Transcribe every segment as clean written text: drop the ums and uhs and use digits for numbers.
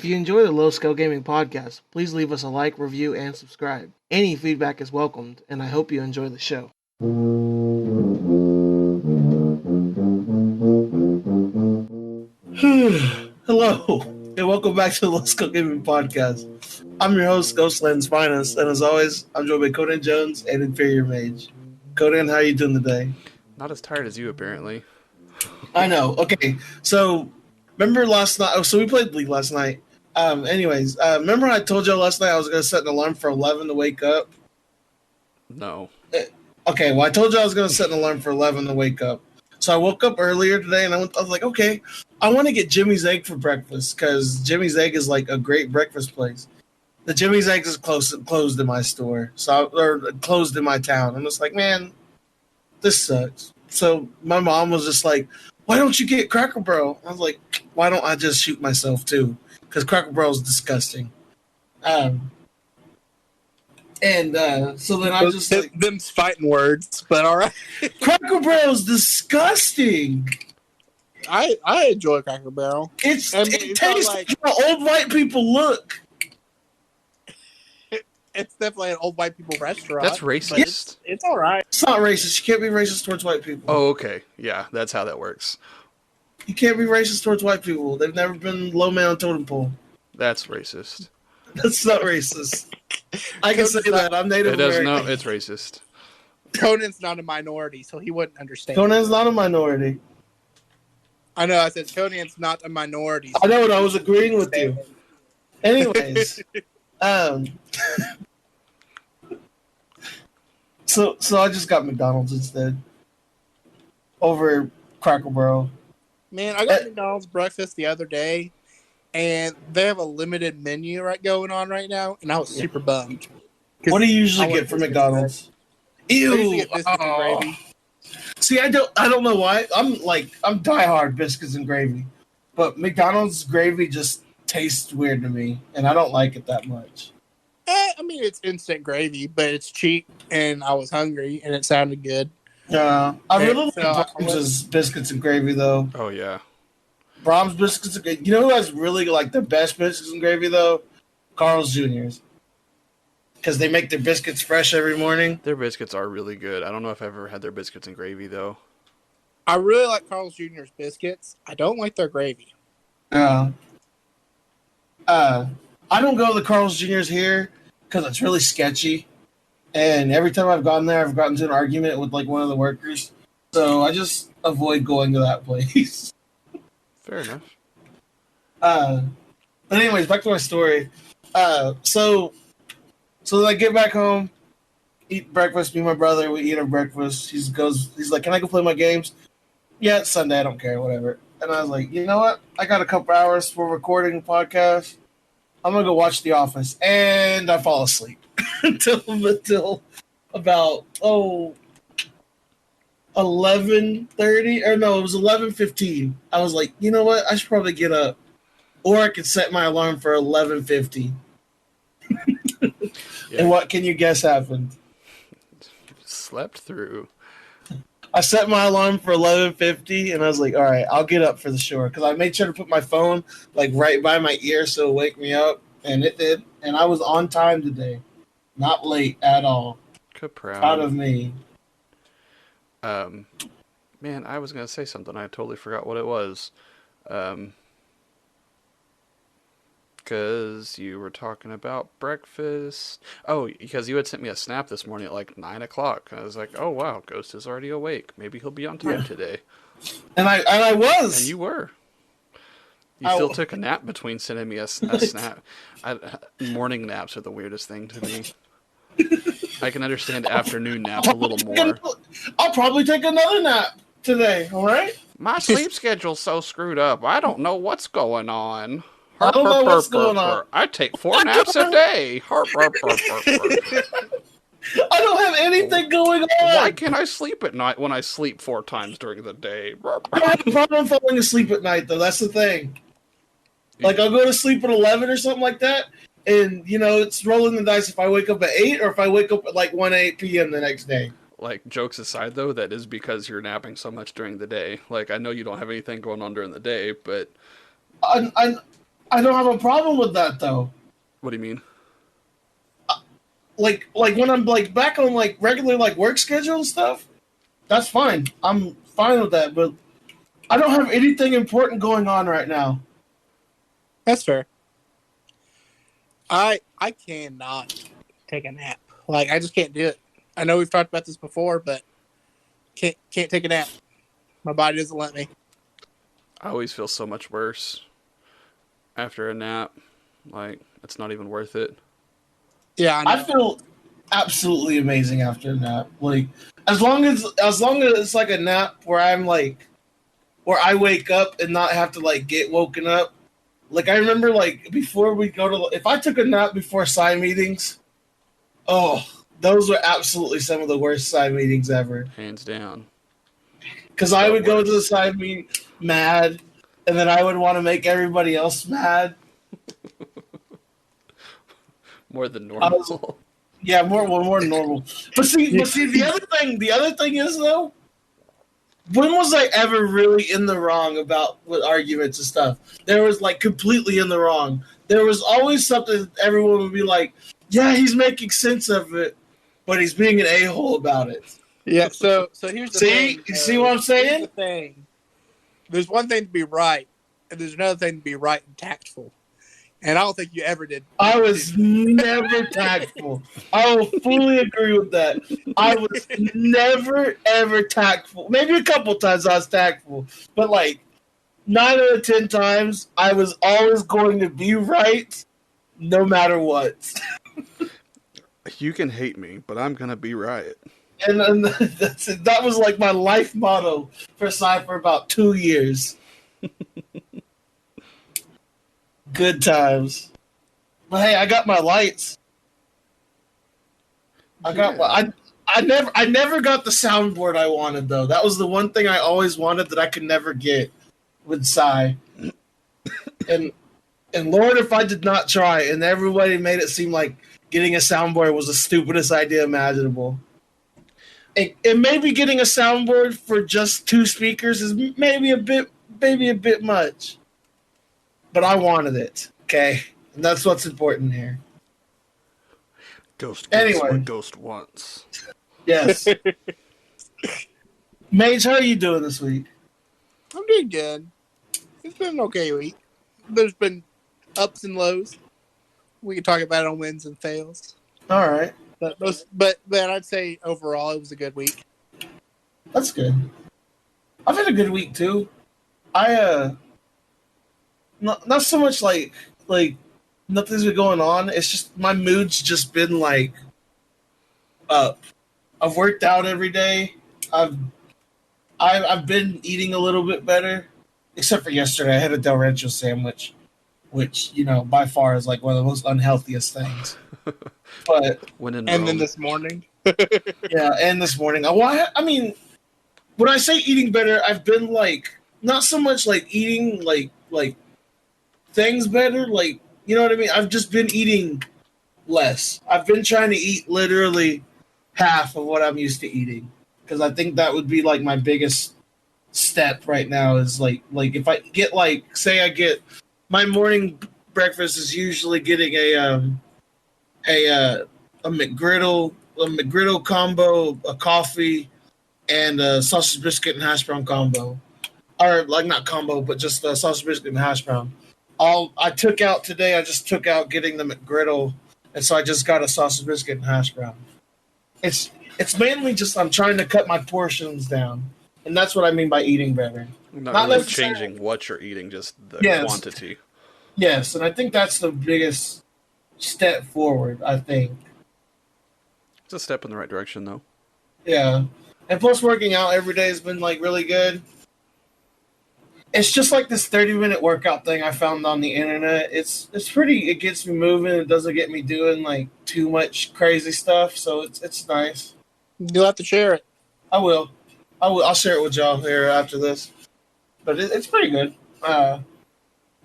If you enjoy the Low Scale Gaming podcast, please leave us a like, review, and subscribe. Any feedback is welcomed, and I hope you enjoy the show. Hello, and welcome back to the Low Scale Gaming podcast. I'm your host, Ghostland's Finest, and as always, I'm joined by Conan Jones and Inferior Mage. Conan, how are you doing today? Not as tired as you, apparently. I know. Okay, so remember last night? Oh, so we played League last night. Remember I told you last night I was going to set an alarm for 11 to wake up? No. Okay, well, I told you I was going to set an alarm for 11 to wake up. So I woke up earlier today, and I was like, okay, I want to get Jimmy's Egg for breakfast, because Jimmy's Egg is like a great breakfast place. The Jimmy's Egg is closed in my store, or closed in my town. I'm just like, man, this sucks. So my mom was just like, why don't you get Cracker Barrel? I was like, why don't I just shoot myself too? Because Cracker Barrel is disgusting. So then I just like, them's fighting words, but all right. Cracker Barrel is disgusting. I enjoy Cracker Barrel. It tastes like how old white people look. It's definitely an old white people restaurant. That's racist. It's all right. It's not racist. You can't be racist towards white people. Oh, okay. Yeah, that's how that works. You can't be racist towards white people. They've never been low man on totem pole. That's racist. That's not racist. I can say that. I'm Native American. No, it's racist. Conan's not a minority, so he wouldn't understand. Conan's not a minority. I know. I said Conan's not a minority. So I know, and I was agreeing with you. Anyways, so I just got McDonald's instead over Cracker Barrel. Man, I got McDonald's breakfast the other day, and they have a limited menu going on right now, and I was super bummed. What do you usually get from McDonald's? Ew! I usually get biscuits and gravy. See, I don't know why. I'm diehard biscuits and gravy, but McDonald's gravy just tastes weird to me, and I don't like it that much. I mean, it's instant gravy, but it's cheap, and I was hungry, and it sounded good. Yeah, I really like Brahms' biscuits and gravy, though. Oh, yeah. Brahms biscuits and gravy. You know who has really like the best biscuits and gravy, though? Carl's Jr.'s. Because they make their biscuits fresh every morning. Their biscuits are really good. I don't know if I've ever had their biscuits and gravy, though. I really like Carl's Jr.'s biscuits. I don't like their gravy. I don't go to the Carl's Jr.'s here because it's really sketchy. And every time I've gone there, I've gotten into an argument with like one of the workers. So I just avoid going to that place. Fair enough. But anyways, back to my story. So then I get back home, eat breakfast. Me and my brother, we eat our breakfast. He's like, "Can I go play my games?" Yeah, it's Sunday. I don't care, whatever. And I was like, you know what? I got a couple hours for recording a podcast. I'm gonna go watch The Office, and I fall asleep until about 11:30, or no, it was 11:15. I was like, you know what? I should probably get up, or I could set my alarm for 11:50. Yeah. And what can you guess happened? Slept through. I set my alarm for 11:50, and I was like, all right, I'll get up for the show. Because I made sure to put my phone like right by my ear so it'll wake me up, and it did. And I was on time today. Not late at all. Proud of me. Man, I was going to say something. I totally forgot what it was. Because you were talking about breakfast. Oh, because you had sent me a snap this morning at like 9 o'clock. I was like, oh, wow, Ghost is already awake. Maybe he'll be on time today. And I was. And you were. You still took a nap between sending me a snap. Morning naps are the weirdest thing to me. I can understand afternoon naps a little more. I'll probably take another nap today, all right? My sleep schedule's so screwed up. I don't know what's going on. I don't know what's going on. I take 4 naps a day. I don't have anything going on. Why can't I sleep at night when I sleep 4 times during the day? I have a problem falling asleep at night, though. That's the thing. Like, I'll go to sleep at 11 or something like that, and, you know, it's rolling the dice if I wake up at 8 or if I wake up at, like, 1 p.m. the next day. Like, jokes aside, though, that is because you're napping so much during the day. Like, I know you don't have anything going on during the day, but... I don't have a problem with that though. What do you mean? Like when I'm like back on like regular like work schedule and stuff, that's fine. I'm fine with that, but I don't have anything important going on right now. That's fair. I cannot take a nap. Like I just can't do it. I know we've talked about this before, but can't take a nap. My body doesn't let me. I always feel so much worse after a nap. Like, it's not even worth it. Yeah, I know. I feel absolutely amazing after a nap. Like as long as it's like a nap where I'm like where I wake up and not have to like get woken up. Like I remember like before we go to if I took a nap before side meetings, oh, those were absolutely some of the worst side meetings ever. Hands down. Because I would go to the side meeting mad, and then I would want to make everybody else mad. More than normal. Yeah, more normal. But see, the other thing is though, when was I ever really in the wrong with arguments and stuff? There was like completely in the wrong. There was always something everyone would be like, yeah, he's making sense of it, but he's being an a-hole about it. Yeah, so here's the thing. You see what I'm saying? Here's the thing. There's one thing to be right, and there's another thing to be right and tactful. And I don't think you ever did. I was never tactful. I will fully agree with that. I was never, ever tactful. Maybe a couple times I was tactful. But like 9 out of 10 times, I was always going to be right no matter what. You can hate me, but I'm going to be right. And that was like my life motto for Cypher about 2 years. Good times. But hey, I got my lights. I never got the soundboard I wanted though. That was the one thing I always wanted that I could never get with Psy. And Lord, if I did not try, and everybody made it seem like getting a soundboard was the stupidest idea imaginable. And maybe getting a soundboard for just 2 speakers is maybe a bit much. But I wanted it, okay? And that's what's important here. Ghost gets what Ghost wants. Yes. Mage, how are you doing this week? I'm doing good. It's been an okay week. There's been ups and lows. We can talk about it on wins and fails. All right. But I'd say overall it was a good week. That's good. I've had a good week too. Not so much like nothing's been going on. It's just my mood's just been like up. I've worked out every day. I've been eating a little bit better, except for yesterday. I had a Del Rancho sandwich, which by far is like one of the most unhealthiest things. But then this morning, yeah, and this morning. I mean, when I say eating better, I've been like not so much like eating like things better, like you know what I mean. I've just been eating less. I've been trying to eat literally half of what I'm used to eating because I think that would be like my biggest step right now. Is like if I get say I get my morning breakfast is usually getting a McGriddle combo, a coffee, and a sausage biscuit and hash brown combo, or like not combo, but just a sausage biscuit and hash brown. I just took out getting the McGriddle, and so I just got a sausage biscuit and hash brown. It's mainly just I'm trying to cut my portions down, and that's what I mean by eating better. Not really changing what you're eating, just the quantity. Yes, and I think that's the biggest step forward, I think. It's a step in the right direction, though. Yeah. And plus working out every day has been like really good. It's just like this 30-minute workout thing I found on the internet. It gets me moving. It doesn't get me doing like too much crazy stuff, so it's nice. You'll have to share it. I will. I'll share it with y'all here after this. But it's pretty good. But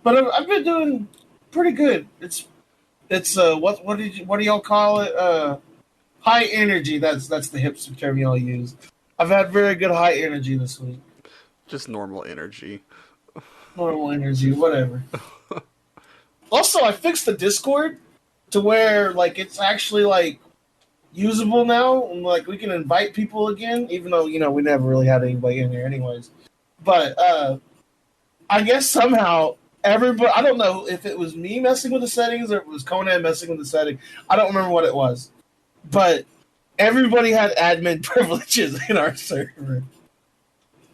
I've been doing pretty good. It's what do y'all call it? High energy. That's the hipster term y'all use. I've had very good high energy this week. Just normal energy. Normal energy, whatever. Also, I fixed the Discord to where like it's actually like usable now, and like we can invite people again, even though we never really had anybody in here anyways. But I guess somehow everybody, I don't know if it was me messing with the settings or if it was Conan messing with the setting. I don't remember what it was, but everybody had admin privileges in our server.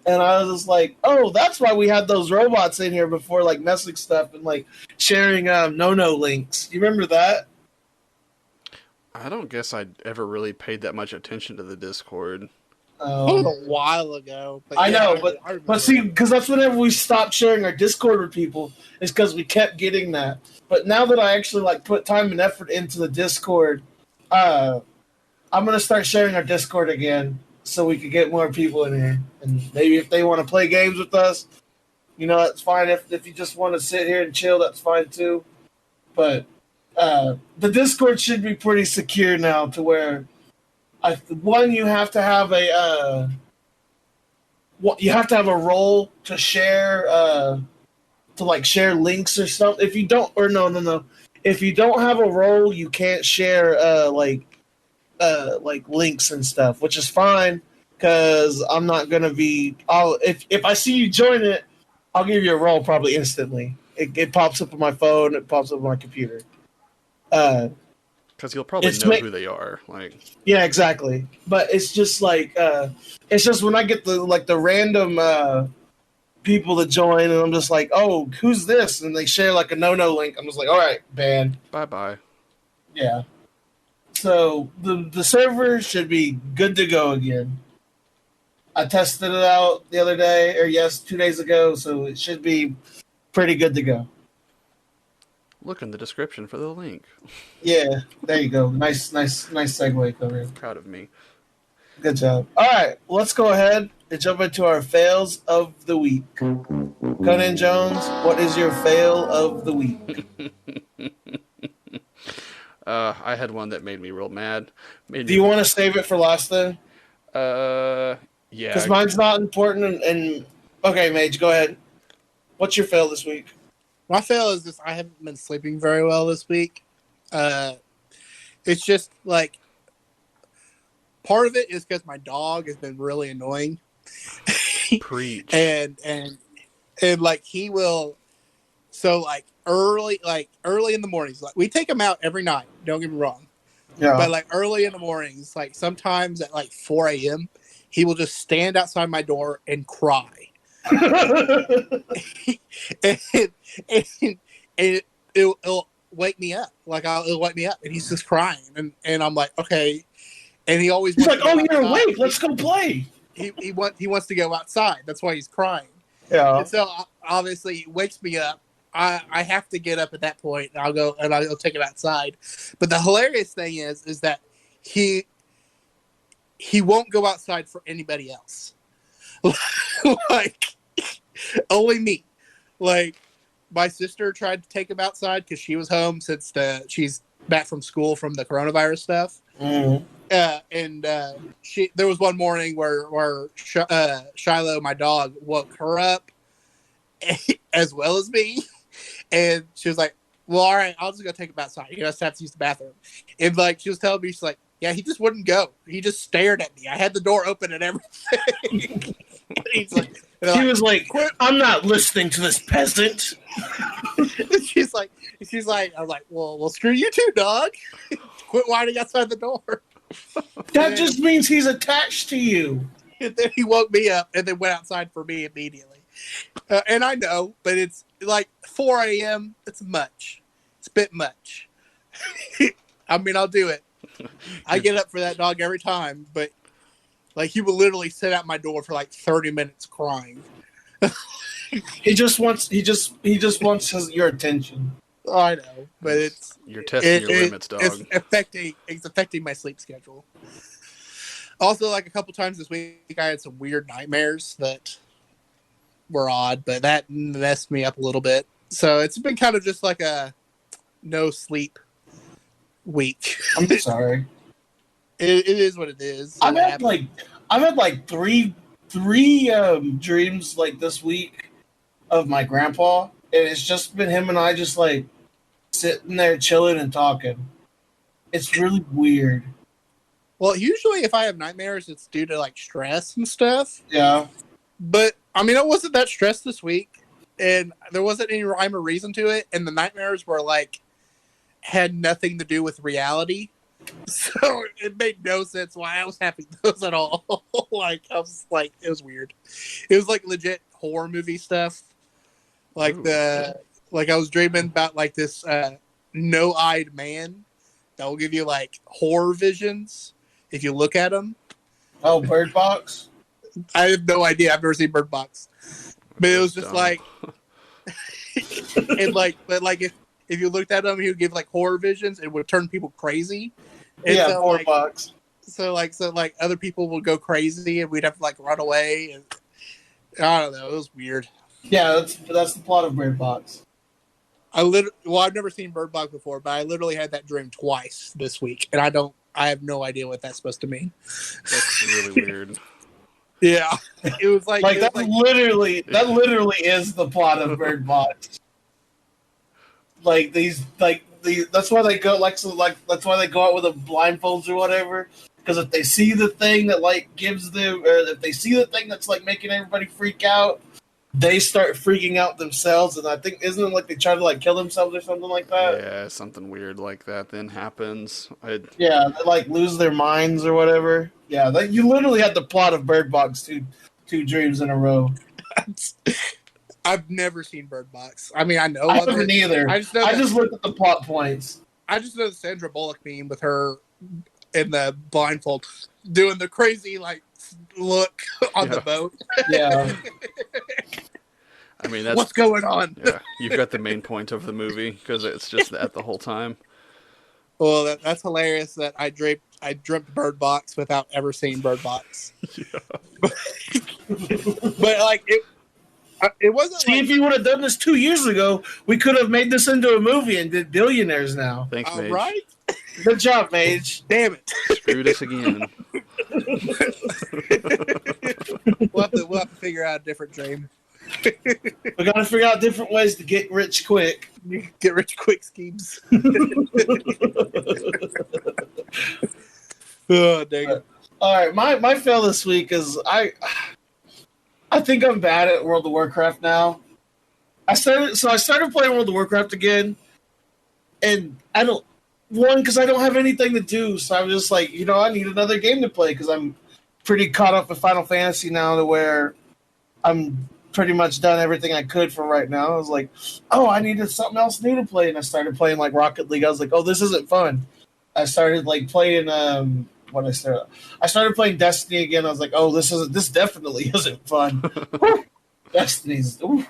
And I was just like, oh, that's why we had those robots in here before, like messing stuff and like sharing no links. You remember that? I don't guess I ever really paid that much attention to the Discord. That was a while ago. But I yeah, know, but see, because that's whenever we stopped sharing our Discord with people, is because we kept getting that. But now that I actually like put time and effort into the Discord, I'm gonna start sharing our Discord again so we can get more people in here. And maybe if they want to play games with us, that's fine. If you just want to sit here and chill, that's fine too. But the Discord should be pretty secure now, to where you have to have a role to share share links or something. If you don't, or no, if you don't have a role, you can't share links and stuff, which is fine because I'm not gonna be. If I see you join it, I'll give you a role probably instantly. It pops up on my phone. It pops up on my computer. Because you'll probably know who they are. Yeah, exactly. But it's just like it's just when I get the random people to join, and I'm just like, oh, who's this? And they share like a no link. I'm just like, all right, banned. Bye. Yeah. So the server should be good to go again. I tested it out the other day, 2 days ago, so it should be pretty good to go. Look in the description for the link. Yeah, there you go. Nice segue, Conan. Proud of me. Good job. All right, let's go ahead and jump into our fails of the week. Conan Jones, what is your fail of the week? I had one that made me real mad. Do you want to save it for last then? Yeah. Because mine's not important. And okay, Mage, go ahead. What's your fail this week? My fail is this: I haven't been sleeping very well this week. It's just like part of it is because my dog has been really annoying. Preach. and like he will. So like early in the mornings, like we take him out every night. Don't get me wrong. Yeah. But like early in the mornings, like sometimes at like 4 a.m., he will just stand outside my door and cry. and it'll wake me up. Like it'll wake me up, and he's just crying, and I'm like, okay. And he's like, oh, you're awake. Let's go play. He wants to go outside. That's why he's crying. Yeah. And so obviously he wakes me up. I have to get up at that point, and I'll go take him outside. But the hilarious thing is that he won't go outside for anybody else. Like only me. Like my sister tried to take him outside because she was home since she's back from school from the coronavirus stuff. Mm-hmm. There was one morning where Shiloh, my dog, woke her up as well as me, and she was like, well, all right, I'll just go take him outside. You just have to use the bathroom. And like she was telling me, she's like, yeah, he just wouldn't go. He just stared at me. I had the door open and everything. He was like, I'm not listening to this peasant. she's like, I was like, well, screw you too, dog. Quit whining outside the door. That just means he's attached to you. And then he woke me up and then went outside for me immediately. And I know, but it's like 4 a.m. It's much. It's a bit much. I mean, I'll do it. I get up for that dog every time, but like he will literally sit at my door for like 30 minutes crying. He just wants your attention. Oh, I know, but you're testing your limits, dog. It's affecting my sleep schedule. Also, like a couple times this week, I had some weird nightmares that were odd, but that messed me up a little bit. So it's been kind of just like a no sleep week. I'm sorry. It is what it is. I've had like three dreams like this week of my grandpa, and it's just been him and I just like sitting there chilling and talking. It's really weird. Well, usually if I have nightmares, it's due to like stress and stuff. Yeah. But I mean, I wasn't that stressed this week, and there wasn't any rhyme or reason to it. And the nightmares were like had nothing to do with reality, so it made no sense why I was having those at all. Like I was like, it was weird. It was like legit horror movie stuff. Like I was dreaming about like this no-eyed man that will give you like horror visions if you look at him. Oh, Bird Box? I have no idea. I've never seen Bird Box, but it was just like, and like, but like if you looked at him, he would give like horror visions. It would turn people crazy. And yeah, so, Bird Box. So other people would go crazy, and we'd have to like run away. And I don't know. It was weird. Yeah, that's the plot of Bird Box. I've never seen Bird Box before, but I literally had that dream twice this week, and I have no idea what that's supposed to mean. That's really weird. Yeah, it was like that literally is the plot of Bird Box. That's why they go that's why they go out with the blindfolds or whatever. Because if they see the thing that like gives them, or if they see the thing that's like making everybody freak out, they start freaking out themselves. And I think isn't it like they try to like kill themselves or something like that? Yeah, something weird like that then happens. Yeah, they like lose their minds or whatever. Yeah, you literally had the plot of Bird Box two dreams in a row. I've never seen Bird Box. I mean, I know. I haven't either. I just looked at the plot points. I just know the Sandra Bullock meme with her in the blindfold doing the crazy like look on the boat. Yeah. I mean, that's what's going on. Yeah, you've got the main point of the movie because it's just that the whole time. Well, that's hilarious. That I dreamt Bird Box without ever seeing Bird Box. Yeah. But like it wasn't. See, if you would have done this 2 years ago, we could have made this into a movie and did billionaires now. Thanks, Mage. Right? Good job, Mage. Damn it. Screwed us again. We'll have to figure out a different dream. We got to figure out different ways to get rich quick. Get rich quick schemes. Oh, dang it. All right, my fail this week is I think I'm bad at World of Warcraft now. I started playing World of Warcraft again, and because I don't have anything to do, so I'm just like, I need another game to play because I'm pretty caught up with Final Fantasy now to where I'm pretty much done everything I could for right now. I was like, oh, I needed something else new to play, and I started playing like Rocket League. I was like, oh, this isn't fun. I started like playing I started playing Destiny again. I was like, oh, this definitely isn't fun. Destiny's but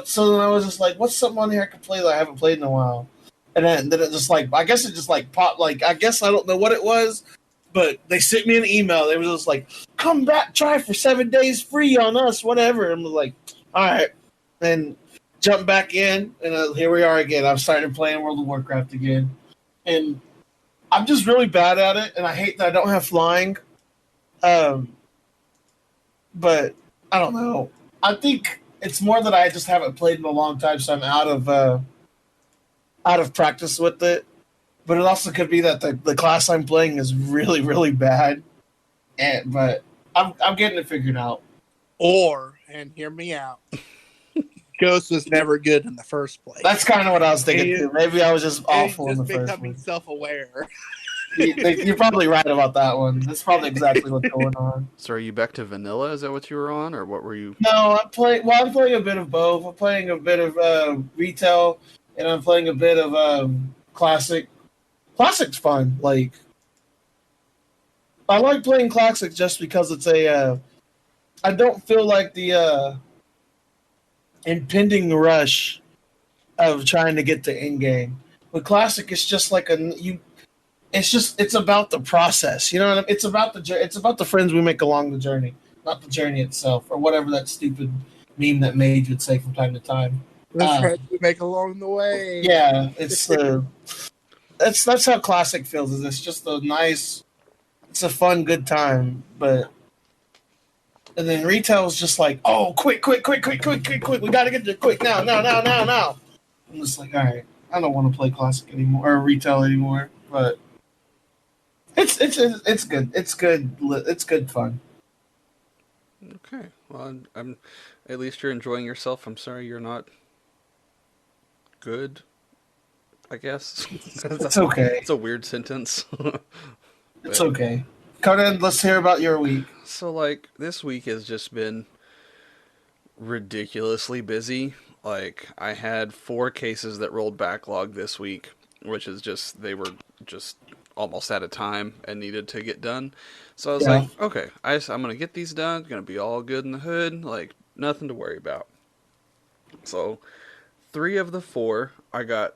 so then I was just like, what's something on here I could play that I haven't played in a while? And then it just like, I guess it just like popped, like, I guess I don't know what it was, but they sent me an email. They were just like, come back, try for 7 days free on us, whatever. And I was like, all right. And jumped back in, and here we are again. I've started playing World of Warcraft again. And I'm just really bad at it, and I hate that I don't have flying. But I don't know. I think it's more that I just haven't played in a long time, so I'm out of practice with it. But it also could be that the class I'm playing is really, really bad. But I'm getting it figured out. And hear me out, Ghost was never good in the first place. That's kind of what I was thinking too. Maybe I was just awful in the first one. Becoming self-aware. You're probably right about that one. That's probably exactly what's going on. So are you back to vanilla? Is that what you were on, or what were you? No, I'm playing a bit of both. I'm playing a bit of retail, and I'm playing a bit of classic. Classic's fun. Like, I like playing classic just because it's I don't feel like the impending rush of trying to get to end game. With classic, it's just like it's about the process. You know what I mean? It's about the friends we make along the journey, not the journey itself, or whatever that stupid meme that Mage would say from time to time. The friends we make along the way. Yeah, it's that's how classic feels. It's just it's a fun, good time. And then retail is just like, oh, quick, we gotta get there quick now. I'm just like, all right, I don't want to play classic anymore or retail anymore. But it's good. It's good. It's good fun. Okay. Well, I'm at least you're enjoying yourself. I'm sorry you're not good, I guess. It's okay. It's a weird sentence. It's But okay. Conan, let's hear about your week. so like this week has just been ridiculously busy. Like I had 4 cases that rolled backlog this week, which is just they were just almost out of time and needed to get done. So I was Yeah. like, okay, I'm gonna get these done. It's gonna be all good in the hood. Like nothing to worry about. So 3 of the 4 I got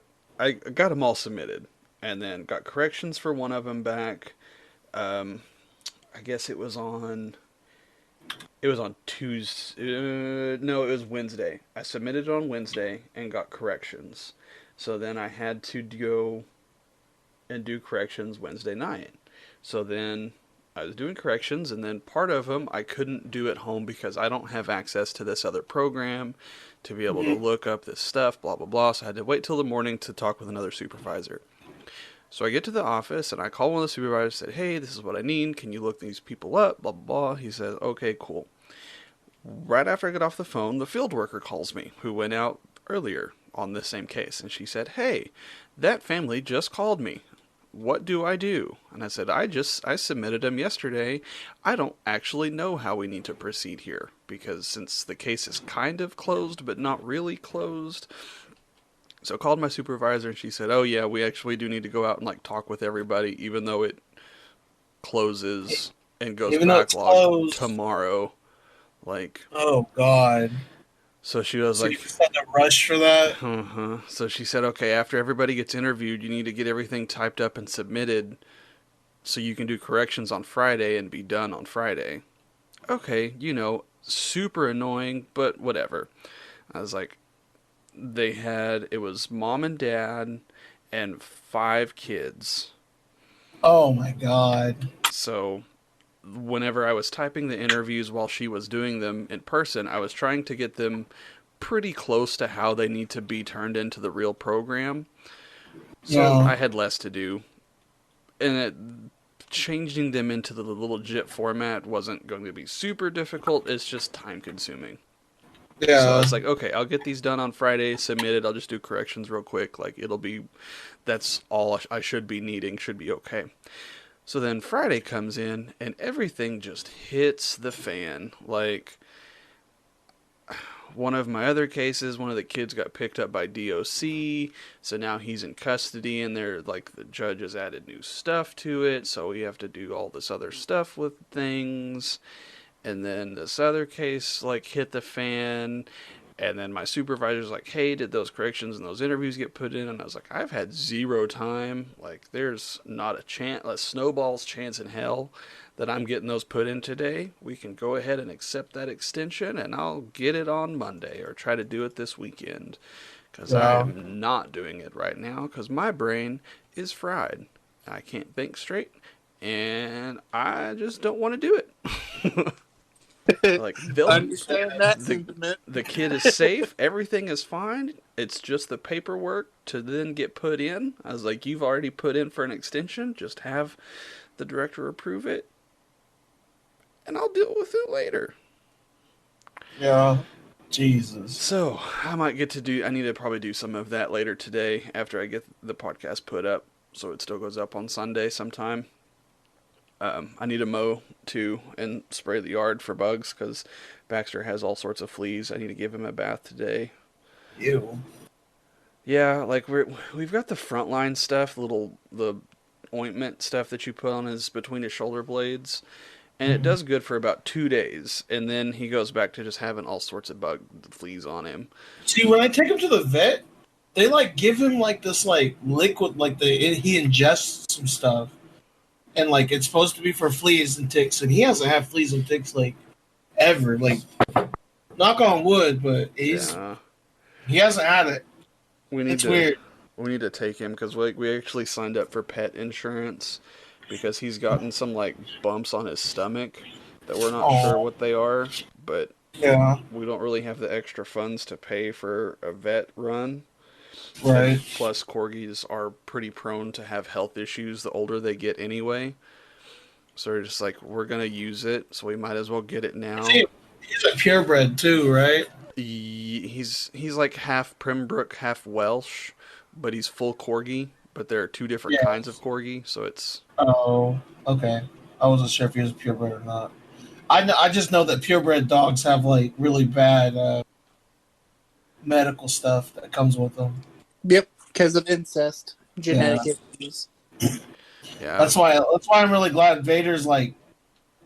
them all submitted, and then got corrections for one of them back. Um, I guess it was on Tuesday. No, it was Wednesday. I submitted it on Wednesday and got corrections. So then I had to go and do corrections Wednesday night. So then I was doing corrections, and then part of them I couldn't do at home because I don't have access to this other program to be able to look up this stuff, blah, blah, blah. So I had to wait till the morning to talk with another supervisor. So I get to the office, and I call one of the supervisors and said, hey, this is what I need. Can you look these people up? Blah, blah, blah. He says, okay, cool. Right after I get off the phone, the field worker calls me, who went out earlier on this same case. And she said, hey, that family just called me. What do I do? And I said, I submitted them yesterday. I don't actually know how we need to proceed here, because since the case is kind of closed, but not really closed. So I called my supervisor, and she said, oh yeah, we actually do need to go out and like talk with everybody, even though it closes and goes Even though it's backlog closed. tomorrow. Like, Oh God. so she was So you like, just had to rush for that. So she said, okay, after everybody gets interviewed, you need to get everything typed up and submitted so you can do corrections on Friday and be done on Friday. Okay, super annoying, but whatever. I was like, it was mom and dad and 5 kids. Oh my God. So whenever I was typing the interviews while she was doing them in person, I was trying to get them pretty close to how they need to be turned into the real program. So Yeah. I had less to do. And changing them into the little JIT format wasn't going to be super difficult. It's just time consuming. Yeah. So I was like, okay, I'll get these done on Friday, submitted. I'll just do corrections real quick. Like, that's all I should be needing, should be okay. So then Friday comes in, and everything just hits the fan. Like, one of my other cases, one of the kids got picked up by DOC, so now he's in custody, and the judge has added new stuff to it, so we have to do all this other stuff with things. And then this other case hit the fan, and then my supervisor's like, hey, did those corrections and those interviews get put in? And I was like, I've had 0 time. Like, there's not a snowball's chance in hell that I'm getting those put in today. We can go ahead and accept that extension, and I'll get it on Monday or try to do it this weekend. Because I am not doing it right now because my brain is fried. I can't think straight, and I just don't want to do it. Like, they'll understand that sentiment. The kid is safe. Everything is fine. It's just the paperwork to then get put in. I was like, you've already put in for an extension. Just have the director approve it, and I'll deal with it later. Yeah. Jesus. So I need to probably do some of that later today after I get the podcast put up, so it still goes up on Sunday sometime. I need to mow too and spray the yard for bugs because Baxter has all sorts of fleas. I need to give him a bath today. Ew. Yeah, like we've got the frontline stuff, the ointment stuff that you put on between his shoulder blades, and it does good for about 2 days, and then he goes back to just having all sorts of bug fleas on him. See, when I take him to the vet, they give him this liquid, he ingests some stuff. And it's supposed to be for fleas and ticks, and he hasn't had fleas and ticks ever. Knock on wood, but he hasn't had it. It's weird. We need to take him because we actually signed up for pet insurance because he's gotten some bumps on his stomach that we're not sure what they are, but yeah, we don't really have the extra funds to pay for a vet run. Right. Plus, corgis are pretty prone to have health issues the older they get anyway. So we're just like, we're gonna use it, so we might as well get it now. He's a purebred too, right? He's like half Pembroke, half Welsh, but he's full corgi. But there are two different Yeah. kinds of corgi, so it's. Oh, okay. I wasn't sure if he was purebred or not. I just know that purebred dogs have like really bad medical stuff that comes with them. Yep, because of incest, genetic issues. Yeah. That's why I'm really glad Vader's like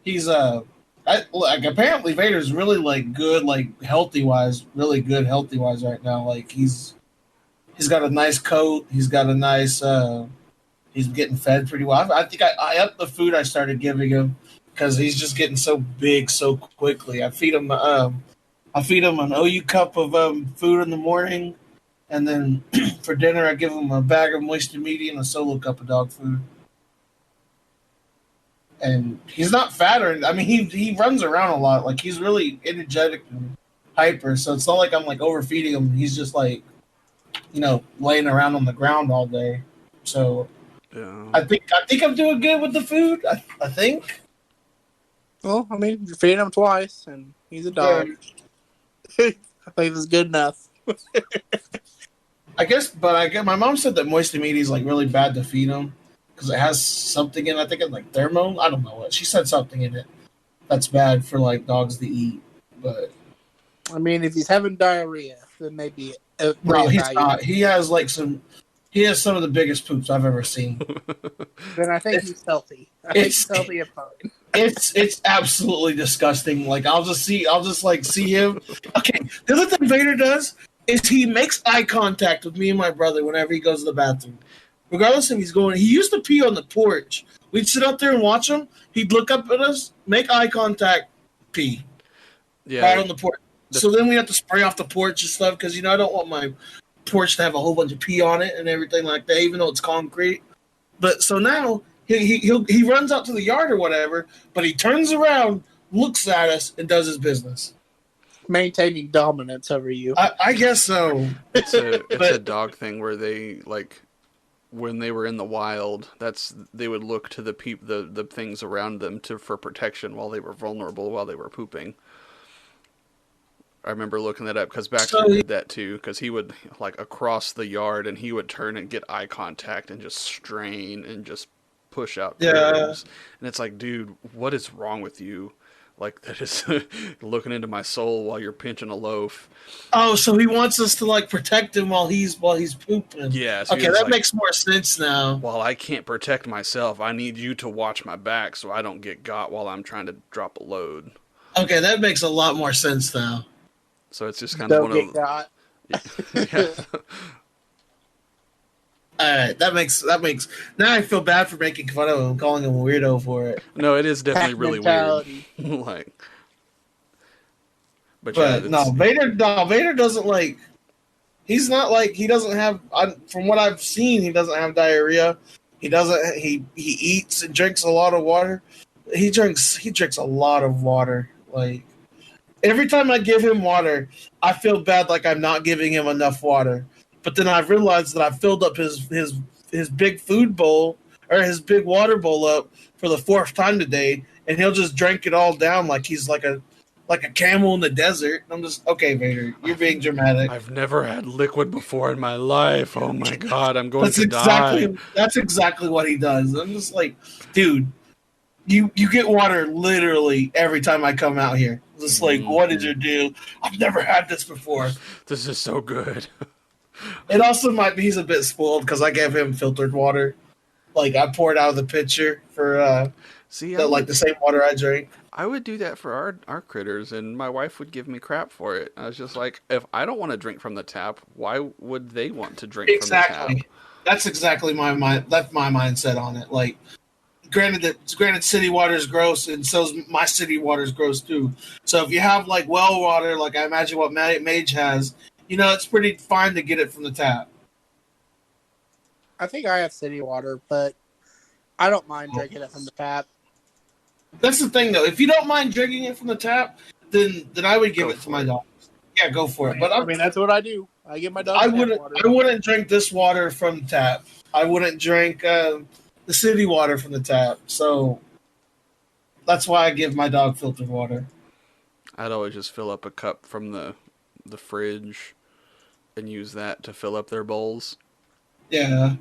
he's like apparently Vader's really like good like healthy wise, really good healthy wise right now. Like he's got a nice coat, he's got a nice he's getting fed pretty well. I think I upped the food I started giving him because he's just getting so big so quickly. I feed him an OU cup of food in the morning, and then for dinner I give him a bag of moisture meat and a solo cup of dog food. And he's not fat or I mean he runs around a lot. Like he's really energetic and hyper. So it's not like I'm like overfeeding him. He's just like laying around on the ground all day. So Yeah. I think I'm doing good with the food. I think. Well, I mean, you're feeding him twice, and he's a dog. I think it's good enough. I guess, but my mom said that moisture meat is like really bad to feed him because it has something in. I think it's like thermo. I don't know what she said. Something in it that's bad for like dogs to eat. But I mean, if he's having diarrhea, then maybe. No, he's not. He has like He has some of the biggest poops I've ever seen. Then I think he's healthy. I think he's healthy and fine. It's absolutely disgusting. Like I'll just see him. Okay, the other thing Vader does is he makes eye contact with me and my brother whenever he goes to the bathroom. Regardless if he's going, he used to pee on the porch. We'd sit out there and watch him. He'd look up at us, make eye contact, pee. Yeah. Right on the porch. So then we have to spray off the porch and stuff because I don't want my porch to have a whole bunch of pee on it and everything like that, even though it's concrete. But so now he runs out to the yard or whatever, but he turns around, looks at us, and does his business. Maintaining dominance over you. I guess so. It's a dog thing where they like when they were in the wild. They would look to the things around them for protection while they were vulnerable while they were pooping. I remember looking that up because Baxter did that too. Because he would like across the yard and he would turn and get eye contact and just strain and just push out turds. And it's like, dude, what is wrong with you? Like that is looking into my soul while you're pinching a loaf. Oh, so he wants us to like protect him while he's pooping. Yeah. So okay, that makes more sense now. While I can't protect myself, I need you to watch my back so I don't get got while I'm trying to drop a load. Okay, that makes a lot more sense now. So it's just kind of one of. Got. Yeah. All right, that makes. Now I feel bad for making fun of him, calling him a weirdo for it. No, it is definitely really weird. Like, but yeah, Vader doesn't like. He's not like he doesn't have. From what I've seen, he doesn't have diarrhea. He doesn't. He eats and drinks a lot of water. He drinks a lot of water. Like every time I give him water, I feel bad like I'm not giving him enough water. But then I've realized that I filled up his big food bowl or his big water bowl up for the 4th time today, and he'll just drink it all down like he's like a camel in the desert. I'm just okay, Vader. You're being dramatic. I've never had liquid before in my life. Oh my god, I'm going to die. That's exactly what he does. I'm just like, dude, you get water literally every time I come out here. Just like, what did you do? I've never had this before. This is so good. It also might be he's a bit spoiled because I gave him filtered water. Like I poured out of the pitcher for the same water I drink. I would do that for our critters, and my wife would give me crap for it. I was just like, if I don't want to drink from the tap, why would they want to drink from the tap? That's exactly my mind. That's my mindset on it. Like, granted city water is gross, and so's my city water is gross too. So if you have like well water, like I imagine what Mage has. It's pretty fine to get it from the tap. I think I have city water, but I don't mind drinking it from the tap. That's the thing, though. If you don't mind drinking it from the tap, then I would give it to my dogs. Yeah, go for it. But I mean, that's what I do. I give my dog tap water. I wouldn't drink this water from the tap. I wouldn't drink the city water from the tap. So that's why I give my dog filtered water. I'd always just fill up a cup from the fridge and use that to fill up their bowls. Yeah.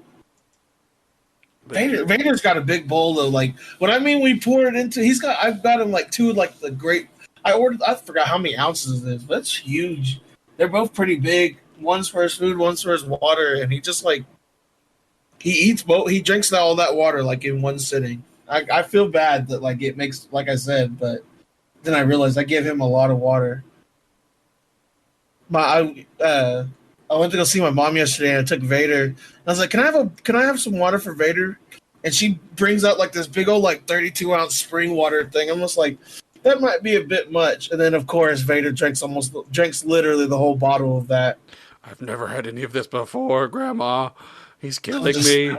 But Vader's got a big bowl though. Like what I mean, we pour it into. I've got him like two like the great. I forgot how many ounces it is, but it's huge. They're both pretty big. One's for his food, one's for his water, and he just like he eats both. He drinks all that water like in one sitting. I feel bad that like it makes like I said, but then I realized I give him a lot of water. I went to go see my mom yesterday and I took Vader. I was like, can I have some water for Vader? And she brings out like this big old like 32-ounce spring water thing. I'm just like, that might be a bit much. And then of course Vader drinks literally the whole bottle of that. I've never had any of this before, Grandma. He's killing me.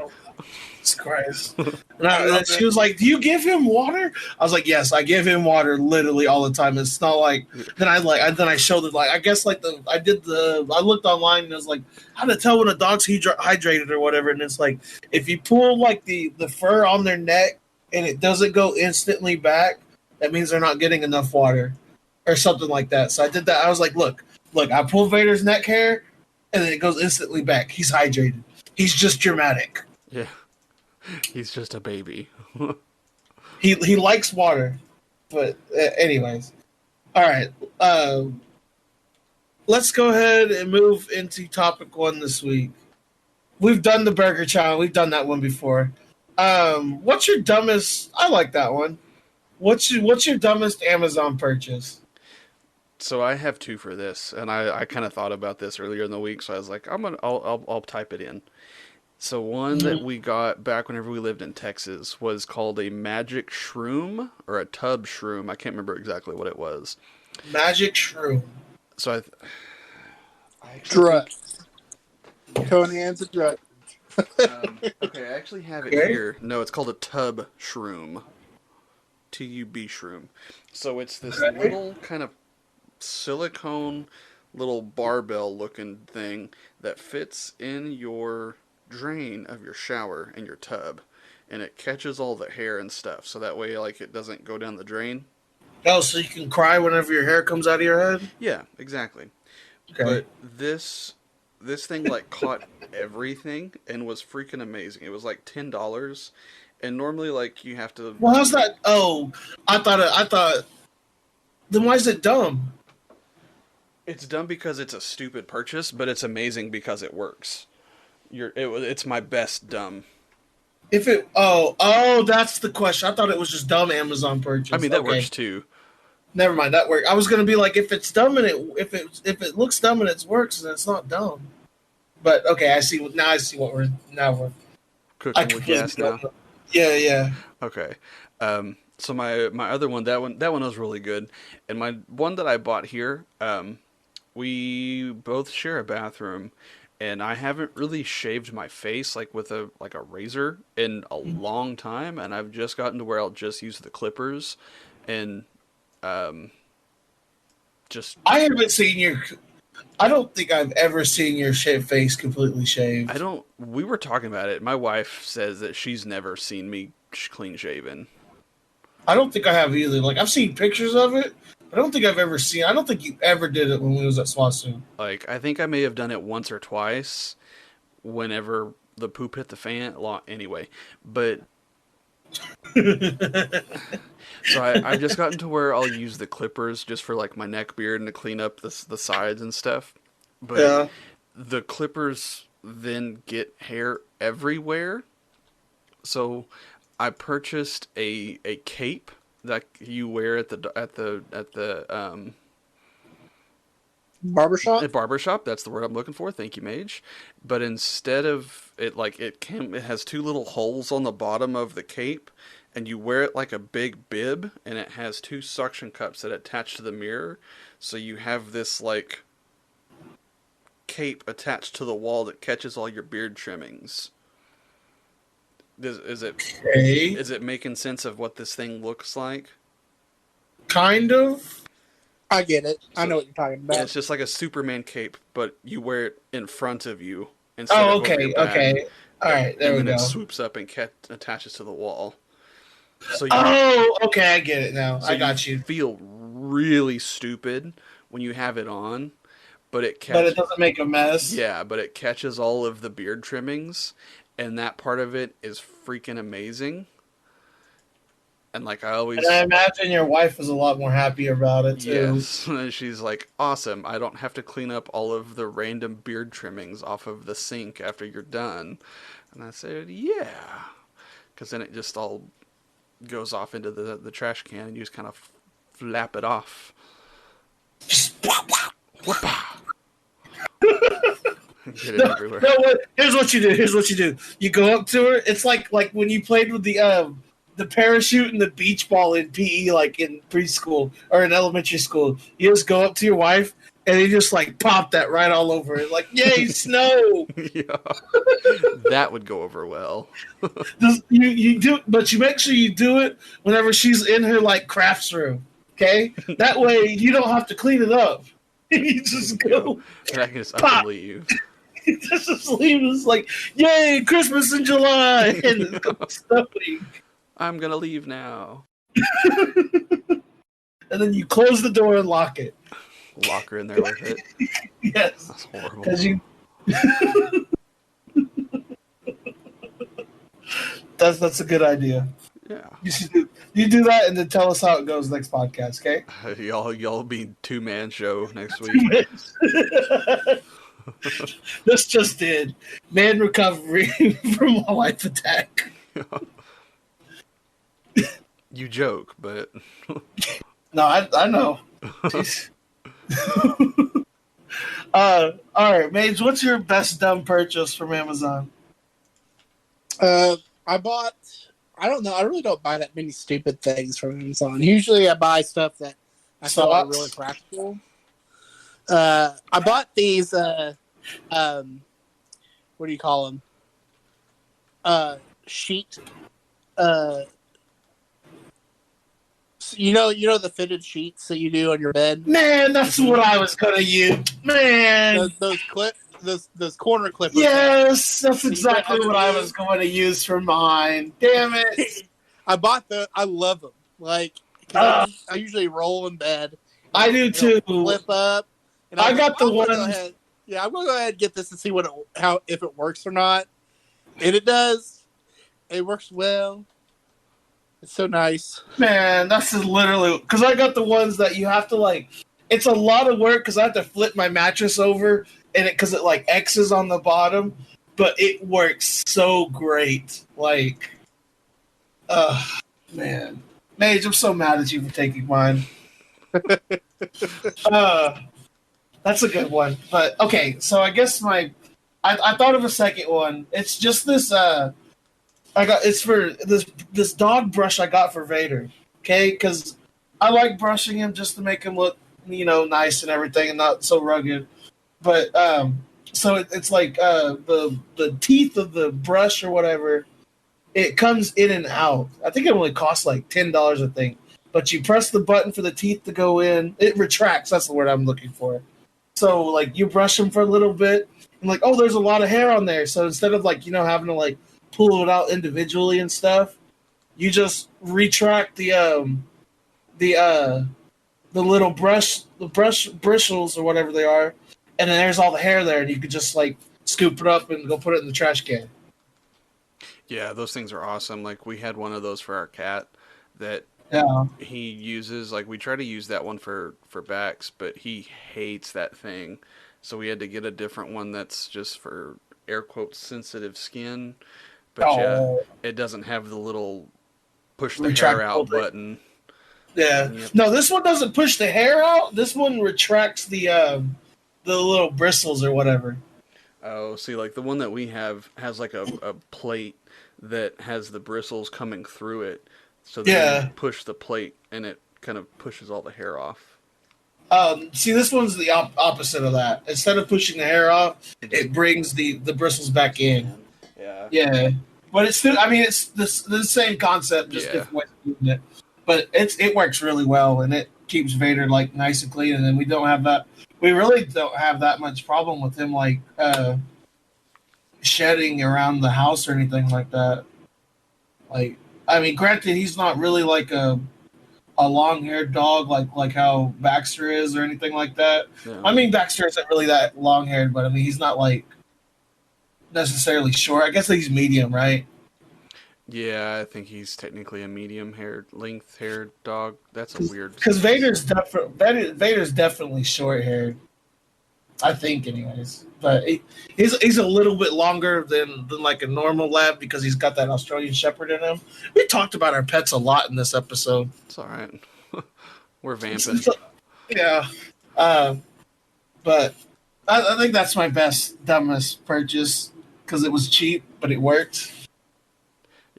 Jesus Christ. And she was like, do you give him water? I was like, yes, I give him water literally all the time. It's not like then I showed it like I guess like I looked online and it was like how to tell when a dog's hydrated or whatever, and it's like if you pull like the fur on their neck and it doesn't go instantly back, that means they're not getting enough water or something like that. So I did that. I was like, look, I pull Vader's neck hair and then it goes instantly back. He's hydrated. He's just dramatic. Yeah. He's just a baby. He likes water, but anyways, all right. Let's go ahead and move into topic 1 this week. We've done the burger challenge. We've done that one before. What's your dumbest? I like that one. What's your dumbest Amazon purchase? So I have 2 for this, and I kind of thought about this earlier in the week. So I was like, I'll type it in. So one that we got back whenever we lived in Texas was called a magic shroom or a tub shroom. I can't remember exactly what it was. Magic shroom. So Drut. Conan's a drut. okay, I actually have it here. No, it's called a tub shroom. TUB shroom. So it's this little kind of silicone little barbell looking thing that fits in your drain of your shower in your tub, and it catches all the hair and stuff, so that way like it doesn't go down the drain. Oh, so you can cry whenever your hair comes out of your head? Yeah, exactly. Okay. But this thing like caught everything and was freaking amazing. It was like $10, and normally like you have to. Well, how's that? Oh, I thought. Then why is it dumb? It's dumb because it's a stupid purchase, but it's amazing because it works. It's my best dumb. If it that's the question. I thought it was just dumb Amazon purchase. I mean that works too. Never mind, that works. I was gonna be like, if it's dumb and if it looks dumb and it works, then it's not dumb. But okay, I see what we're cooking with gas now. Yeah. Okay. So my other one, that one was really good, and my one that I bought here, we both share a bathroom. And I haven't really shaved my face like with a razor in a long time, and I've just gotten to where I'll just use the clippers, and just. I haven't seen your. I don't think I've ever seen your face completely shaved. We were talking about it. My wife says that she's never seen me clean shaven. I don't think I have either. Like I've seen pictures of it. I don't think I've ever seen. I don't think you ever did it when we was at Swasu. Like I think I may have done it once or twice, whenever the poop hit the fan. Anyway, but so I've just gotten to where I'll use the clippers just for like my neck beard and to clean up the sides and stuff. But the clippers then get hair everywhere. So I purchased a cape that you wear at the barbershop. At barbershop, that's the word I'm looking for. Thank you, Mage. But instead of it, like it has 2 little holes on the bottom of the cape, and you wear it like a big bib, and it has 2 suction cups that attach to the mirror, so you have this like cape attached to the wall that catches all your beard trimmings. Is it making sense of what this thing looks like? Kind of. I get it. I So know what you're talking about. it's just like a Superman cape, but you wear it in front of you instead Oh, of over your okay, back. okay. All right, there And we then it go. swoops up and attaches to the wall. So Oh, okay, I get it now. so I you got you. feel really stupid when you have it on, but But it doesn't make a mess. but it catches all of the beard trimmings, and that part of it is freaking amazing. And like I And I always, imagine your wife is a lot more happy about it too. yes, she's like, awesome. I don't have to clean up all of the random beard trimmings off of the sink after you're done. And I said, yeah, because then it just all goes off into the trash can, and you just kind of flap it off. Whoopah! Get it everywhere. No, here's what you do. Here's what you do. You go up to her. It's like when you played with the parachute and the beach ball in PE, like in preschool or in elementary school. You just go up to your wife and you just like pop that right all over it. Like, yay, snow! Yeah, that would go over well. You do, but you make sure you do it whenever she's in her like crafts room. Okay, that way you don't have to clean it up. You just go. And I can just up pop. and leave. Just leave. It's like, yay, Christmas in July, and it's go snowing. I'm gonna leave now. And then you close the door and lock it. Lock her in there with it. Yes, That's horrible. because you. That's a good idea. Yeah. You do that and then tell us how it goes next podcast, okay? Y'all be 2-man show next week. This just did man recovery from a life attack. You joke, but No, I know. All right, Mage, what's your best dumb purchase from Amazon? I don't know. I really don't buy that many stupid things from Amazon. Usually I buy stuff that I thought are really practical. I bought these, what do you call them? Sheet. You know the fitted sheets that you do on your bed? Man, that's what I was going to use. Man. Those corner clippers. Yes, that's exactly what I was going to use for mine. Damn it! I love them. Like, I usually roll in bed. I do too. Flip up. And I got the one. Yeah, I'm gonna go ahead and get this and see if it works or not. And it does. It works well. It's so nice. Man, that's just literally because I got the ones that you have to like. It's a lot of work because I have to flip my mattress over. And because it like X's on the bottom, but it works so great. Like, man, Mage, I'm so mad at you for taking mine. That's a good one. But okay, so I guess I thought of a second one. It's just this. It's for this dog brush I got for Vader. Okay, because I like brushing him just to make him look, nice and everything, and not so rugged. But so it's like the teeth of the brush or whatever, it comes in and out. I think it only costs like $10, I think. But you press the button for the teeth to go in, it retracts. That's the word I'm looking for. So like you brush them for a little bit, and like, oh, there's a lot of hair on there. So instead of like having to like pull it out individually and stuff, you just retract the little bristles or whatever they are. And then there's all the hair there, and you could just like scoop it up and go put it in the trash can. yeah, those things are awesome. Like we had one of those for our cat that he uses. Like we try to use that one for backs, but he hates that thing. So we had to get a different one that's just for air quotes sensitive skin. But yeah, it doesn't have the little push the hair out button. Yeah. Yep. No, this one doesn't push the hair out. This one retracts the little bristles or whatever. Oh, see, like the one that we have has like a plate that has the bristles coming through it. So then you push the plate and it kind of pushes all the hair off. See, this one's the opposite of that. Instead of pushing the hair off, it brings the bristles back in. Yeah. Yeah. But it's still, it's the same concept, just different ways of doing it. But it works really well, and keeps Vader like nice and clean, and then we don't have that. We really don't have that much problem with him like shedding around the house or anything like that. Like, I mean, granted, he's not really like a long haired dog like how Baxter is or anything like that. Yeah. I mean, Baxter isn't really that long haired, but I mean, he's not like necessarily short. I guess he's medium, right? Yeah, I think he's technically a length haired dog. That's a weird. Because Vader's definitely short haired. I think, anyways. But he's a little bit longer than like a normal lab because he's got that Australian Shepherd in him. We talked about our pets a lot in this episode. It's all right. We're vamping. Yeah. But I think that's my dumbest purchase because it was cheap, but it worked.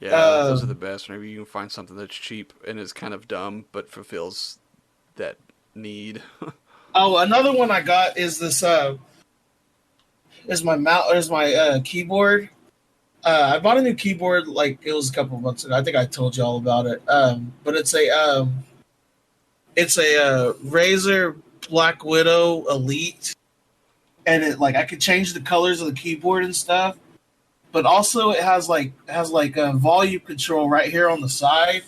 Yeah, those are the best. Maybe you can find something that's cheap and is kind of dumb, but fulfills that need. Oh, another one I got is this. Is my keyboard. I bought a new keyboard like it was a couple of months ago. I think I told you all about it. But it's a Razer Black Widow Elite, and it like I could change the colors of the keyboard and stuff. But also it has a volume control right here on the side,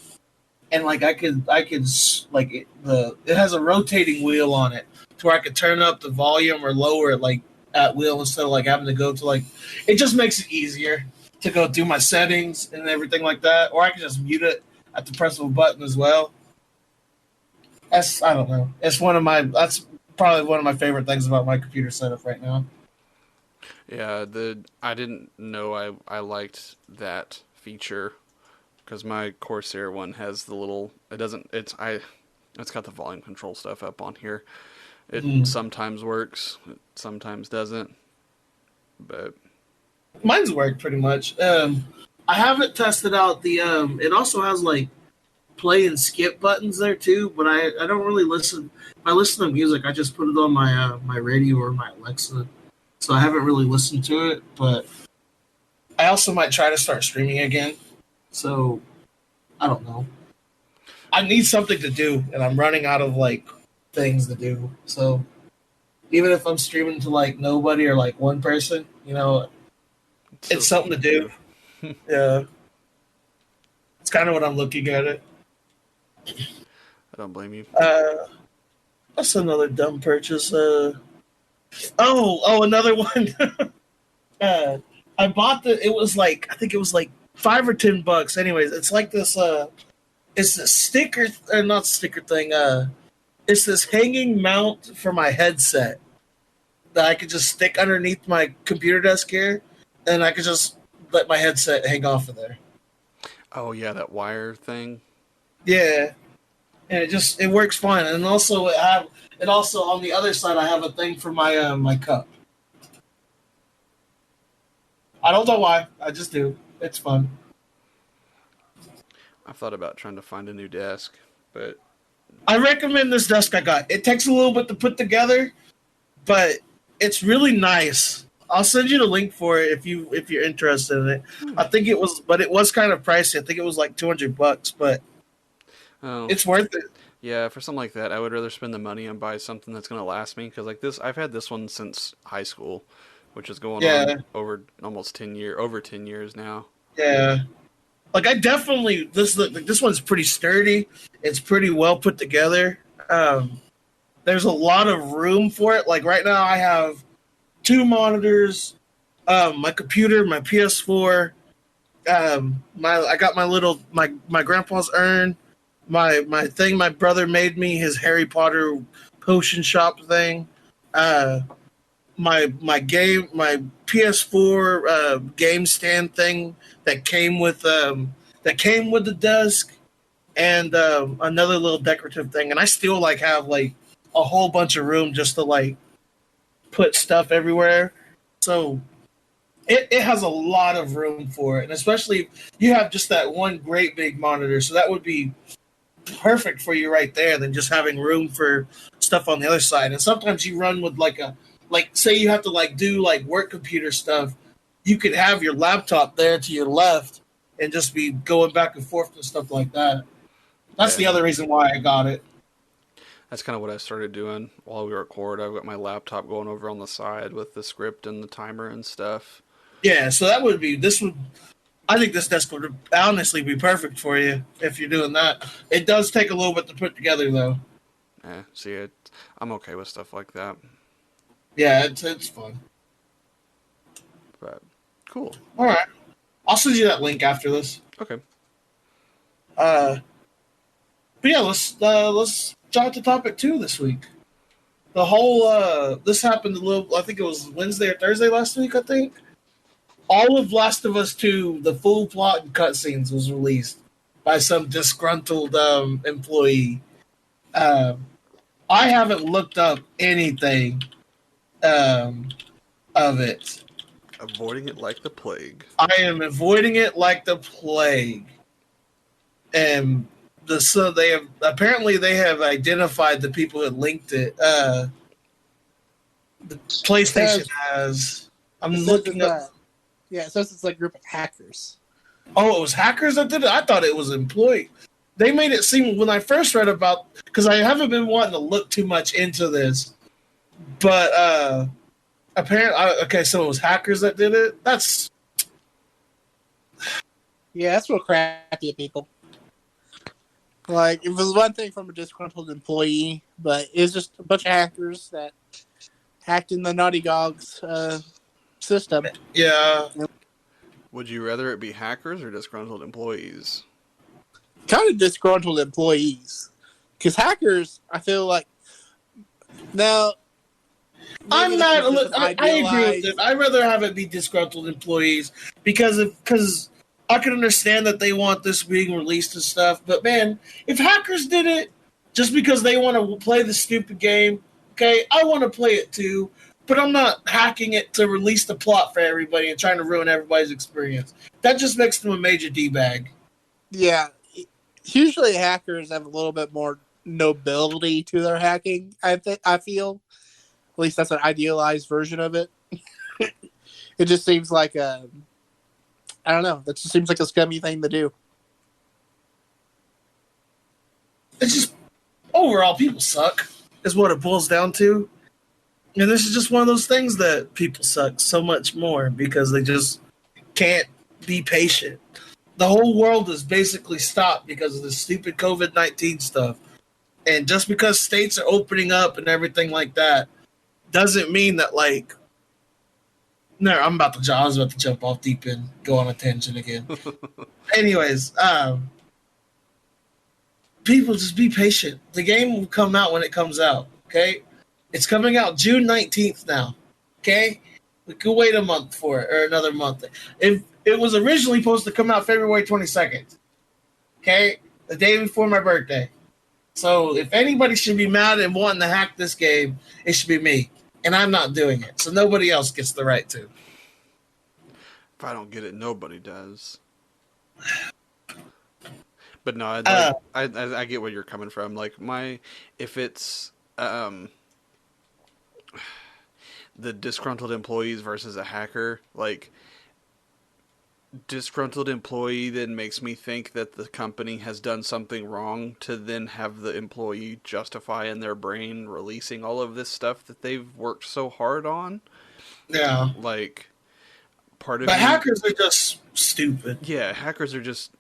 and like I could like it has a rotating wheel on it to where I could turn up the volume or lower it like at will instead of like having to go to like it just makes it easier to go do my settings and everything like that, or I can just mute it at the press of a button as well. I don't know. That's probably one of my favorite things about my computer setup right now. Yeah, I didn't know I liked that feature because my Corsair one has the little. It's got the volume control stuff up on here. It sometimes works, it sometimes doesn't. But mine's worked pretty much. I haven't tested out the. It also has like play and skip buttons there too, but I don't really listen. If I listen to music, I just put it on my my radio or my Alexa. So I haven't really listened to it, but I also might try to start streaming again. So I don't know. I need something to do, and I'm running out of like things to do. So even if I'm streaming to like nobody or like one person, it's something to do. Yeah. It's kind of what I'm looking at it. I don't blame you. That's another dumb purchase. Another one. I bought it was like, I think it was like $5 or $10. Anyways, it's like this, it's a sticker, or not sticker thing. It's this hanging mount for my headset that I could just stick underneath my computer desk here, and I could just let my headset hang off of there. Oh yeah, that wire thing. Yeah, and it works fine. And also also on the other side I have a thing for my my cup. I don't know why. I just do. It's fun. I've thought about trying to find a new desk, but I recommend this desk I got. It takes a little bit to put together, but it's really nice. I'll send you the link for it if you're interested in it. I think it was kind of pricey. I think it was like $200, but it's worth it. Yeah, for something like that, I would rather spend the money and buy something that's going to last me. Because like this, I've had this one since high school, which is going on over almost 10 years now. Yeah. Like I definitely this one's pretty sturdy. It's pretty well put together. There's a lot of room for it. Like right now, I have 2 monitors, my computer, my PS4. I got my grandpa's urn, my thing. My brother made me his Harry Potter potion shop thing. My PS4 game stand thing that came with the desk, and another little decorative thing. And I still like have like a whole bunch of room just to like put stuff everywhere. So it has a lot of room for it, and especially you have just that one great big monitor, so that would be perfect for you right there than just having room for stuff on the other side. And sometimes you run with like say you have to like do like work computer stuff, you could have your laptop there to your left and just be going back and forth and stuff like that. That's the other reason why I got it. That's kind of what I started doing while we record. I've got my laptop going over on the side with the script and the timer and stuff. Yeah, so that would be this would. I think this desk would honestly be perfect for you if you're doing that. It does take a little bit to put together, though. See, I'm okay with stuff like that. Yeah, it's fun. But cool. All right, I'll send you that link after this. Okay. But yeah, let's jump to topic 2 this week. The whole this happened a little. I think it was Wednesday or Thursday last week. I think all of Last of Us 2, the full plot and cutscenes was released by some disgruntled employee. I haven't looked up anything of it. Avoiding it like the plague. I am avoiding it like the plague. And they have identified the people that linked it. The PlayStation has. I'm looking up. Yeah, it says it's like a group of hackers. Oh, it was hackers that did it? I thought it was employee. They made it seem when I first read about, because I haven't been wanting to look too much into this, but apparently, okay, so it was hackers that did it. That's real crappy of people. Like, it was one thing from a disgruntled employee, but it was just a bunch of hackers that hacked in the Naughty Dog's system. Yeah. Would you rather it be hackers or disgruntled employees? Kind of disgruntled employees. Because hackers, I feel like... Now... I'm not... I agree with it. I'd rather have it be disgruntled employees because I can understand that they want this being released and stuff, but man, if hackers did it just because they want to play the stupid game, okay, I want to play it too, but I'm not hacking it to release the plot for everybody and trying to ruin everybody's experience. That just makes them a major D-bag. Yeah. Usually hackers have a little bit more nobility to their hacking, I feel. At least that's an idealized version of it. It just seems like I don't know. That just seems like a scummy thing to do. It's just, overall, people suck, is what it boils down to. And this is just one of those things that people suck so much more because they just can't be patient. The whole world is basically stopped because of the stupid COVID-19 stuff. And just because states are opening up and everything like that doesn't mean that, like, no, I was about to jump off deep and go on a tangent again. Anyways, people just be patient. The game will come out when it comes out, okay? It's coming out June 19th now, okay? We could wait a month for it, or another month. It was originally supposed to come out February 22nd, okay? The day before my birthday. So if anybody should be mad and wanting to hack this game, it should be me. And I'm not doing it, so nobody else gets the right to. If I don't get it, nobody does. But no, I get where you're coming from. Like, if it's the disgruntled employees versus a hacker, like, disgruntled employee then makes me think that the company has done something wrong to then have the employee justify in their brain releasing all of this stuff that they've worked so hard on. Yeah. Like, But hackers are just stupid. Yeah, hackers are just